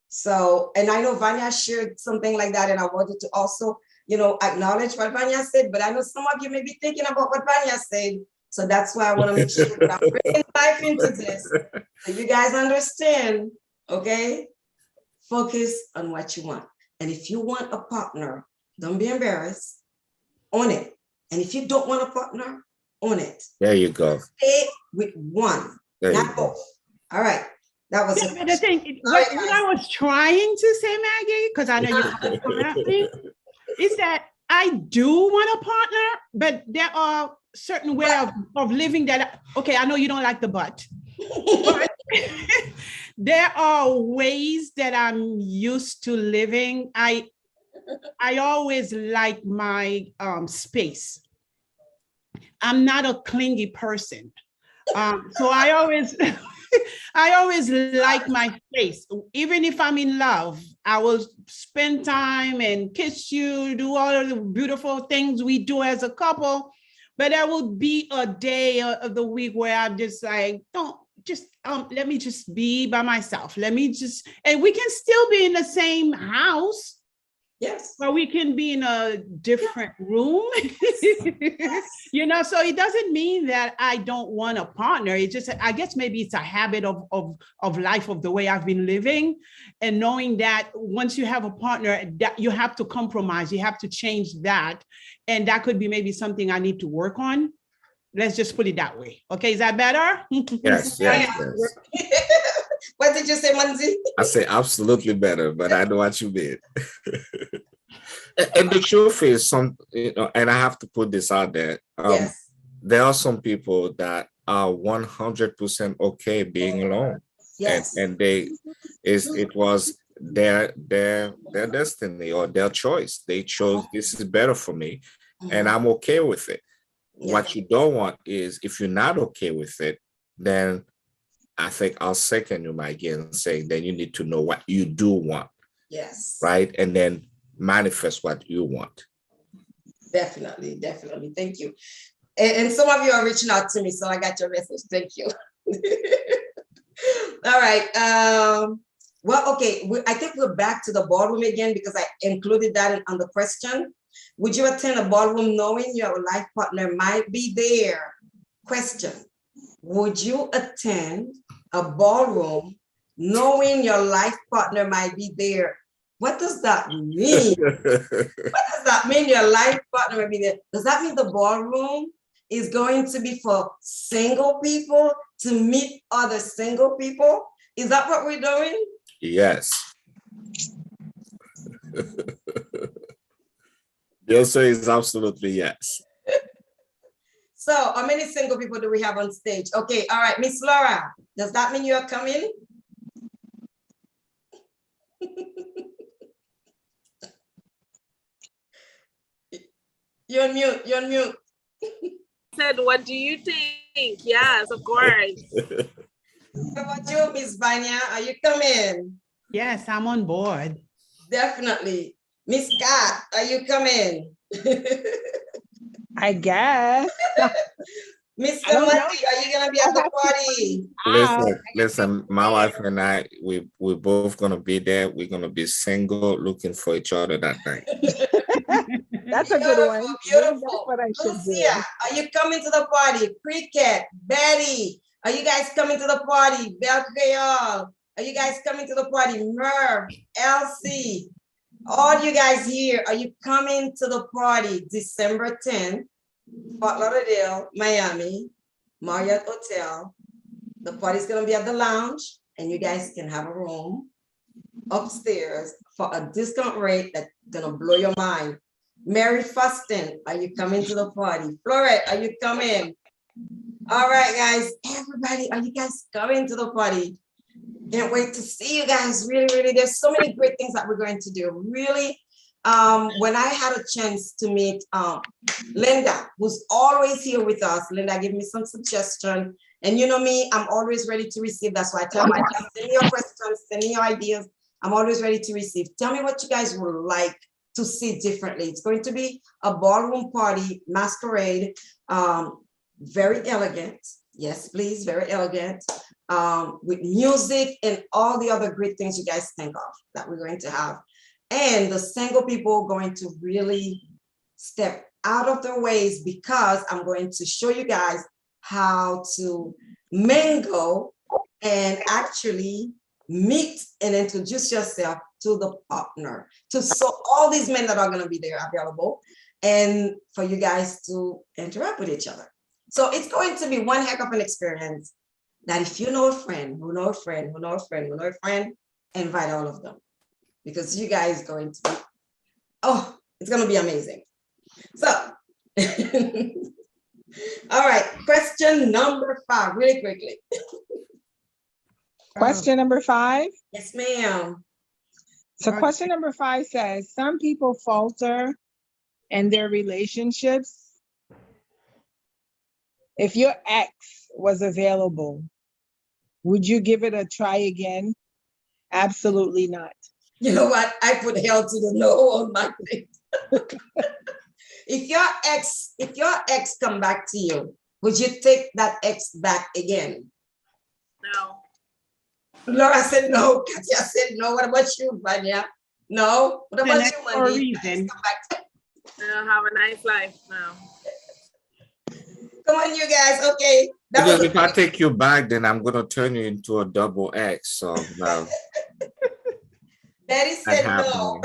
So, and I know Vanya shared something like that, and I wanted to also, acknowledge what Vanya said, but I know some of you may be thinking about what Vanya said. So that's why I want to make sure that I'm bringing life into this, so you guys understand, okay? Focus on what you want. And if you want a partner, don't be embarrassed, own it. And if you don't want a partner, own it. There you go. Stay with one, not both. All right. That was the thing. What I was trying to say, Maggie, because I know you're coming at me, is that I do want a partner, but there are certain ways of living that, okay, I know you don't like the butt, but there are ways that I'm used to living. I always like my space. I'm not a clingy person. So I always like my space. Even if I'm in love, I will spend time and kiss you, do all of the beautiful things we do as a couple. But there will be a day of the week where I'm just like, let me just be by myself. And we can still be in the same house. Yes. But we can be in a different room. So it doesn't mean that I don't want a partner. It just, I guess maybe it's a habit of life, of the way I've been living, and knowing that once you have a partner, that you have to compromise, you have to change that. And that could be maybe something I need to work on. Let's just put it that way. Okay, is that better? Yes. What did you say, Manzi? I say absolutely better, but I know what you mean. And the truth is, and I have to put this out there. Yes. There are some people that are 100% okay being alone. Yes. And it was their destiny or their choice. They chose, this is better for me, and I'm okay with it. Yeah. What you don't want is, if you're not okay with it, then I think I'll second you, Maggie, and saying then you need to know what you do want. Yes. Right? And then manifest what you want. Definitely. Thank you. And some of you are reaching out to me, so I got your message. Thank you. All right. Well, okay. I think we're back to the ballroom again, because I included that on the question. Would you attend a ballroom knowing your life partner might be there? Question. Would you attend a ballroom knowing your life partner might be there? What does that mean? What does that mean? Your life partner might be there. Does that mean the ballroom is going to be for single people to meet other single people? Is that what we're doing? Yes. The answer is absolutely yes. So how many single people do we have on stage? Okay, all right, Miss Laura, does that mean you're coming? You're on mute, you're on mute. Said, what do you think? Yes, of course. What about you, Miss Vanya? Are you coming? Yes, I'm on board. Definitely. Miss Kat, are you coming? I guess. Mr. don't know. Monty, are you gonna be at the party? Listen, my wife and I, we're both gonna be there. We're gonna be single, looking for each other that night. That's a good one. Beautiful. That's what I should do. Lucia, are you coming to the party? Cricket, Betty, are you guys coming to the party? Belcreole, are you guys coming to the party? Merv, Elsie, all you guys here, are you coming to the party December 10th, Fort Lauderdale, Miami, Marriott Hotel? The party's gonna be at the lounge and you guys can have a room upstairs for a discount rate that's gonna blow your mind. Mary Fuston, are you coming to the party? Florette, are you coming? All right, guys, everybody, are you guys coming to the party? Can't wait to see you guys. Really, really, there's so many great things that we're going to do. Really, when I had a chance to meet Linda, who's always here with us, Linda gave me some suggestion. And you know me, I'm always ready to receive. That's why I tell my guys, send me your questions, send me your ideas. I'm always ready to receive. Tell me what you guys would like to see differently. It's going to be a ballroom party, masquerade, very elegant. Yes, please, very elegant. With music and all the other great things you guys think of that we're going to have. And the single people going to really step out of their ways because I'm going to show you guys how to mingle and actually meet and introduce yourself to the partner. So all these men that are going to be there available and for you guys to interact with each other. So it's going to be one heck of an experience that if you know a friend, who know a friend, who know a friend, who know a friend, invite all of them because you guys going to be, oh, it's going to be amazing. So, all right, question number 5, really quickly. Question number 5. Yes, ma'am. So question number 5 says, some people falter in their relationships. If your ex was available, would you give it a try again? Absolutely not. You know what? I put hell to the no on my thing. If your ex come back to you, would you take that ex back again? No. Laura said no. Kattia said no. What about you, Vanya? No. What about you, Mandy? Have a nice life now. Come on, you guys. Okay. Because if I take you back, then I'm gonna turn you into a double X. So no. Betty said no.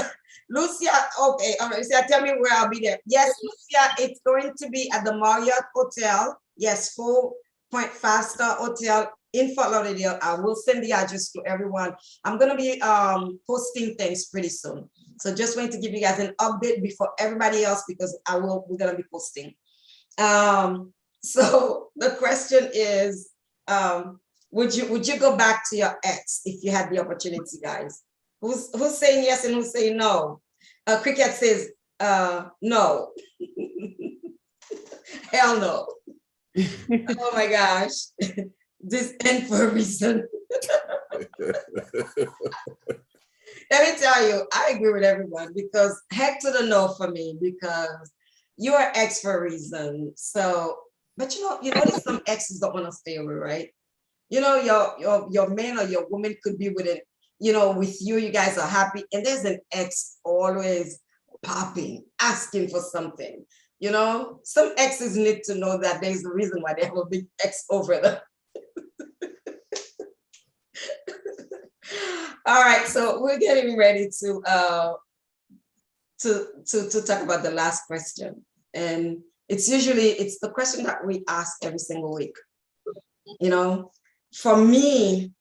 Lucia, okay, all right. Lucia, tell me where I'll be there. Yes, Lucia, it's going to be at the Marriott Hotel. Yes, 4.5-star hotel in Fort Lauderdale. I will send the address to everyone. I'm gonna be posting things pretty soon. So just going to give you guys an update before everybody else because we're gonna be posting. So the question is, would you go back to your ex if you had the opportunity, guys? Who's saying yes and who's saying no? Cricket says no. Hell no. Oh my gosh. This end for a reason. Let me tell you, I agree with everyone because heck to the no for me because you are ex for a reason. So, but you know, there's some exes don't want to stay away, right? You know, your man or your woman could be with it, you know, with you, you guys are happy. And there's an ex always popping, asking for something. You know, some exes need to know that there's a reason why they have a big X over them. All right, so we're getting ready to talk about the last question. And it's the question that we ask every single week. You know, for me,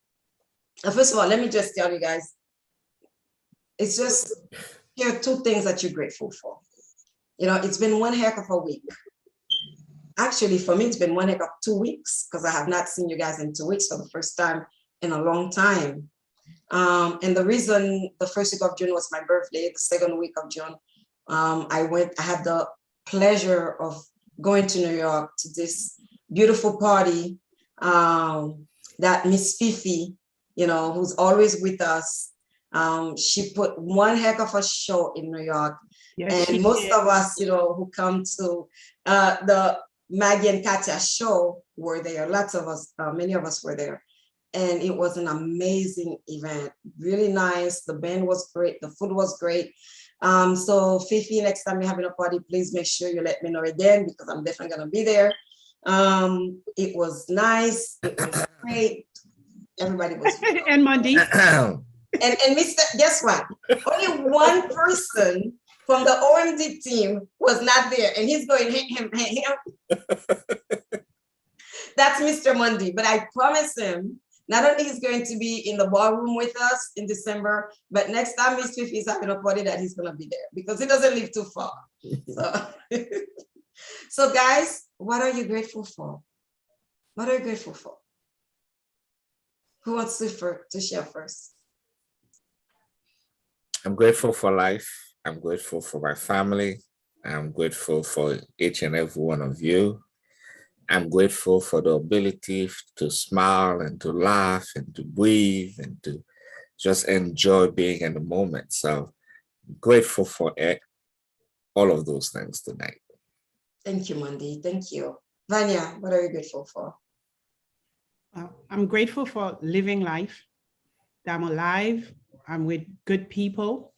first of all, let me just tell you guys, it's just, here are two things that you're grateful for. You know, it's been one heck of a week. Actually, for me, it's been one heck of 2 weeks because I have not seen you guys in 2 weeks for the first time in a long time. And the reason the first week of June was my birthday, the second week of June, I had the pleasure of going to New York to this beautiful party that Miss Fifi, you know, who's always with us, she put one heck of a show in New York. Yes, and most of us, you know, who come to the Maggie and Kattia show were there. Lots of us, many of us were there. And it was an amazing event, really nice. The band was great. The food was great. So Fifi, next time you're having a party, please make sure you let me know again because I'm definitely gonna be there. It was nice. It was great. Everybody was. And Monday. And Mr. Guess what? Only one person from the OMD team was not there, and he's going him. That's Mr. Monday. But I promise him, not only he's going to be in the ballroom with us in December, but next time Miss Fifi is having a party that he's gonna be there because he doesn't live too far. So, so guys, what are you grateful for? What are you grateful for? Who wants to share first? I'm grateful for life. I'm grateful for my family. I'm grateful for each and every one of you. I'm grateful for the ability to smile and to laugh and to breathe and to just enjoy being in the moment. So I'm grateful for all of those things tonight. Thank you, Mandy. Thank you. Vanya, what are you grateful for? I'm grateful for living life, that I'm alive, I'm with good people,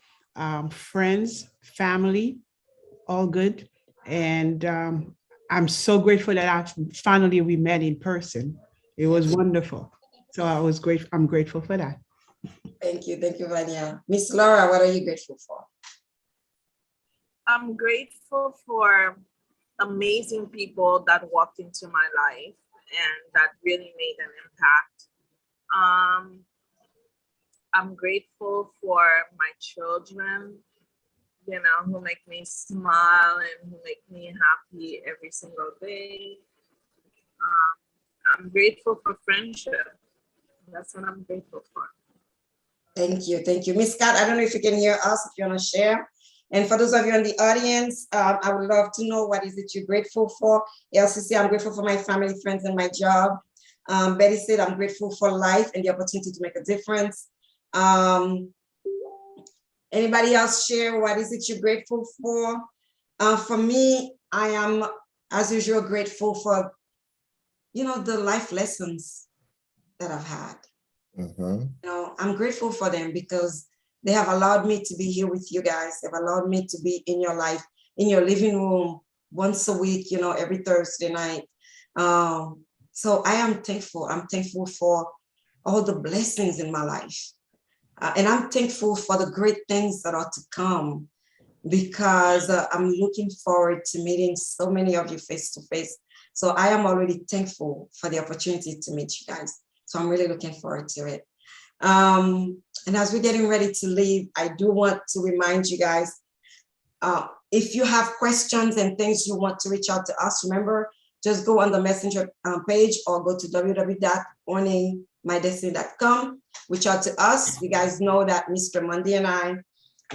friends, family, all good. And I'm so grateful that finally we met in person. It was wonderful. So I'm grateful for that. Thank you, Vanya. Miss Laura, what are you grateful for? I'm grateful for amazing people that walked into my life and that really made an impact. I'm grateful for my children, you know, who make me smile and who make me happy every single day. I'm grateful for friendship. That's what I'm grateful for. Thank you. Miss Kat, I don't know if you can hear us, if you want to share. And for those of you in the audience, I would love to know what is it you're grateful for. LCC, I'm grateful for my family, friends, and my job. Betty said, I'm grateful for life and the opportunity to make a difference. Anybody else share what is it you're grateful for? For me, I am, as usual, grateful for, you know, the life lessons that I've had. Mm-hmm. You know, I'm grateful for them because they have allowed me to be here with you guys. They've allowed me to be in your life, in your living room once a week, you know, every Thursday night. So I am thankful. I'm thankful for all the blessings in my life. And I'm thankful for the great things that are to come because I'm looking forward to meeting so many of you face to face. So I am already thankful for the opportunity to meet you guys. So I'm really looking forward to it. And as we're getting ready to leave, I do want to remind you guys, if you have questions and things you want to reach out to us, remember, just go on the messenger page or go to www.owningmydestiny.com. Reach out to us. You guys know that Mr. Monday and I,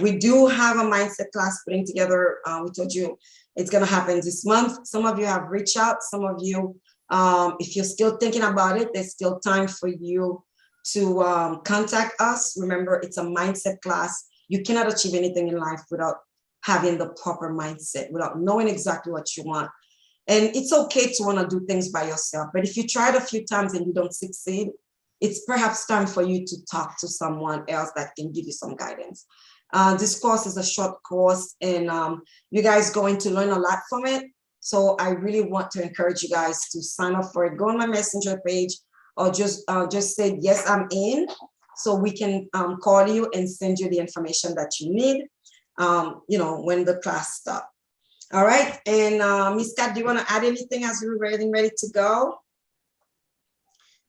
we do have a mindset class putting together. We told you it's going to happen this month. Some of you have reached out. Some of you, if you're still thinking about it, there's still time for you to contact us. Remember, it's a mindset class. You cannot achieve anything in life without having the proper mindset, without knowing exactly what you want. And it's okay to want to do things by yourself. But if you try it a few times and you don't succeed, it's perhaps time for you to talk to someone else that can give you some guidance. This course is a short course, and you guys going to learn a lot from it. So I really want to encourage you guys to sign up for it. Go on my messenger page, or just say, yes, I'm in, so we can call you and send you the information that you need, when the class starts. All right, and Miss Kat, do you want to add anything as we're ready to go?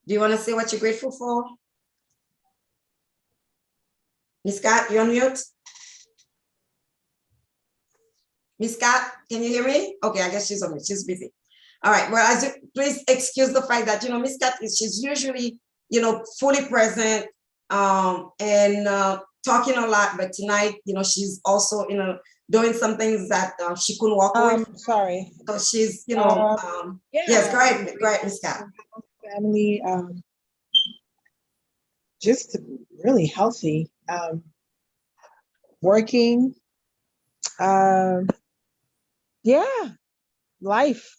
Do you want to say what you're grateful for? Miss Kat, you're on mute. Miss Kat, can you hear me? Okay, I guess she's on mute. She's busy. All right. Well, please excuse the fact that Miss Kat she's usually fully present and talking a lot, but tonight she's also doing some things that she couldn't walk away from. Sorry. So she's Yeah. Yes, go ahead, Miss Kat. Family, just really healthy. Working. Life.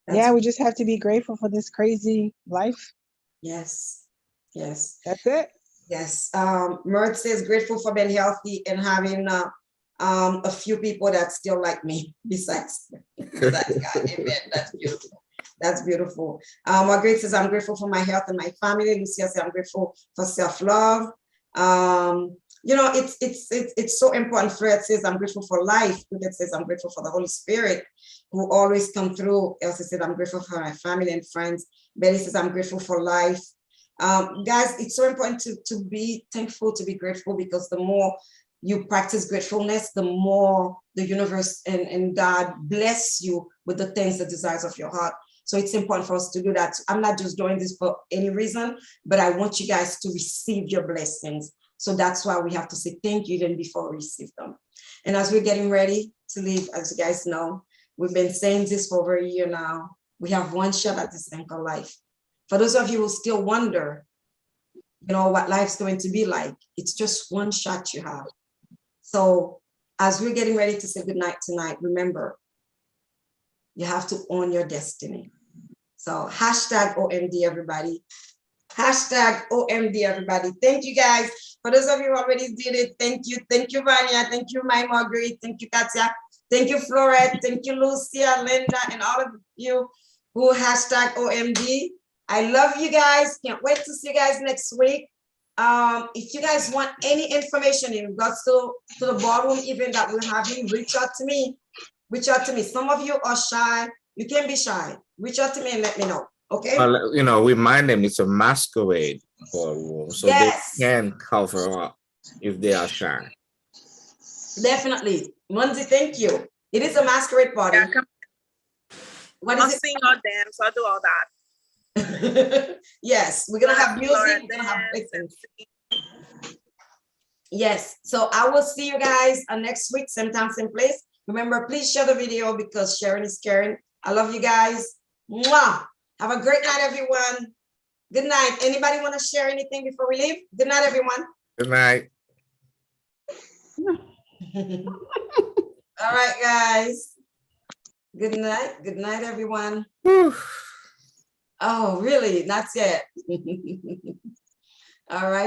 We just have to be grateful for this crazy life. Yes. That's it. Yes. Mert says grateful for being healthy and having a few people that still like me besides God. Amen. That's beautiful. That's beautiful. Margaret says, I'm grateful for my health and my family. Lucia says, I'm grateful for self-love. It's so important. Fred says, I'm grateful for life. Fred says, I'm grateful for the Holy Spirit who always come through. Elsa said, I'm grateful for my family and friends. Betty says, I'm grateful for life. Guys, it's so important to be thankful, to be grateful, because the more you practice gratefulness, the more the universe and God bless you with the things, the desires of your heart. So it's important for us to do that. I'm not just doing this for any reason, but I want you guys to receive your blessings. So that's why we have to say thank you even before we receive them. And as we're getting ready to leave, as you guys know, we've been saying this for over a year now. We have one shot at this thing called life. For those of you who still wonder, what life's going to be like, it's just one shot you have. So as we're getting ready to say goodnight tonight, remember, you have to own your destiny. So hashtag OMD, everybody. Hashtag OMD, everybody. Thank you, guys. For those of you who already did it, thank you. Thank you, Vanya. Thank you, my Marguerite. Thank you, Kattia. Thank you, Florette. Thank you, Lucia, Linda, and all of you who hashtag OMD. I love you guys. Can't wait to see you guys next week. If you guys want any information in regards to the ballroom event that we're having, reach out to me. Reach out to me. Some of you are shy. You can be shy. Reach out to me and let me know. Okay. Well, remind them it's a masquerade ballroom, so yes, they can cover up if they are shy. Definitely. Monzi, thank you. It is a masquerade party. Yeah, I'll sing or dance. I'll do all that. Yes, we're gonna have music. We're gonna have things. Yes. So I will see you guys next week, same time, same place. Remember, please share the video because sharing is caring. I love you guys. Mwah! Have a great night, everyone. Good night. Anybody want to share anything before we leave? Good night, everyone. Good night. All right, guys. Good night. Good night, everyone. Oh, really? Not yet. All right.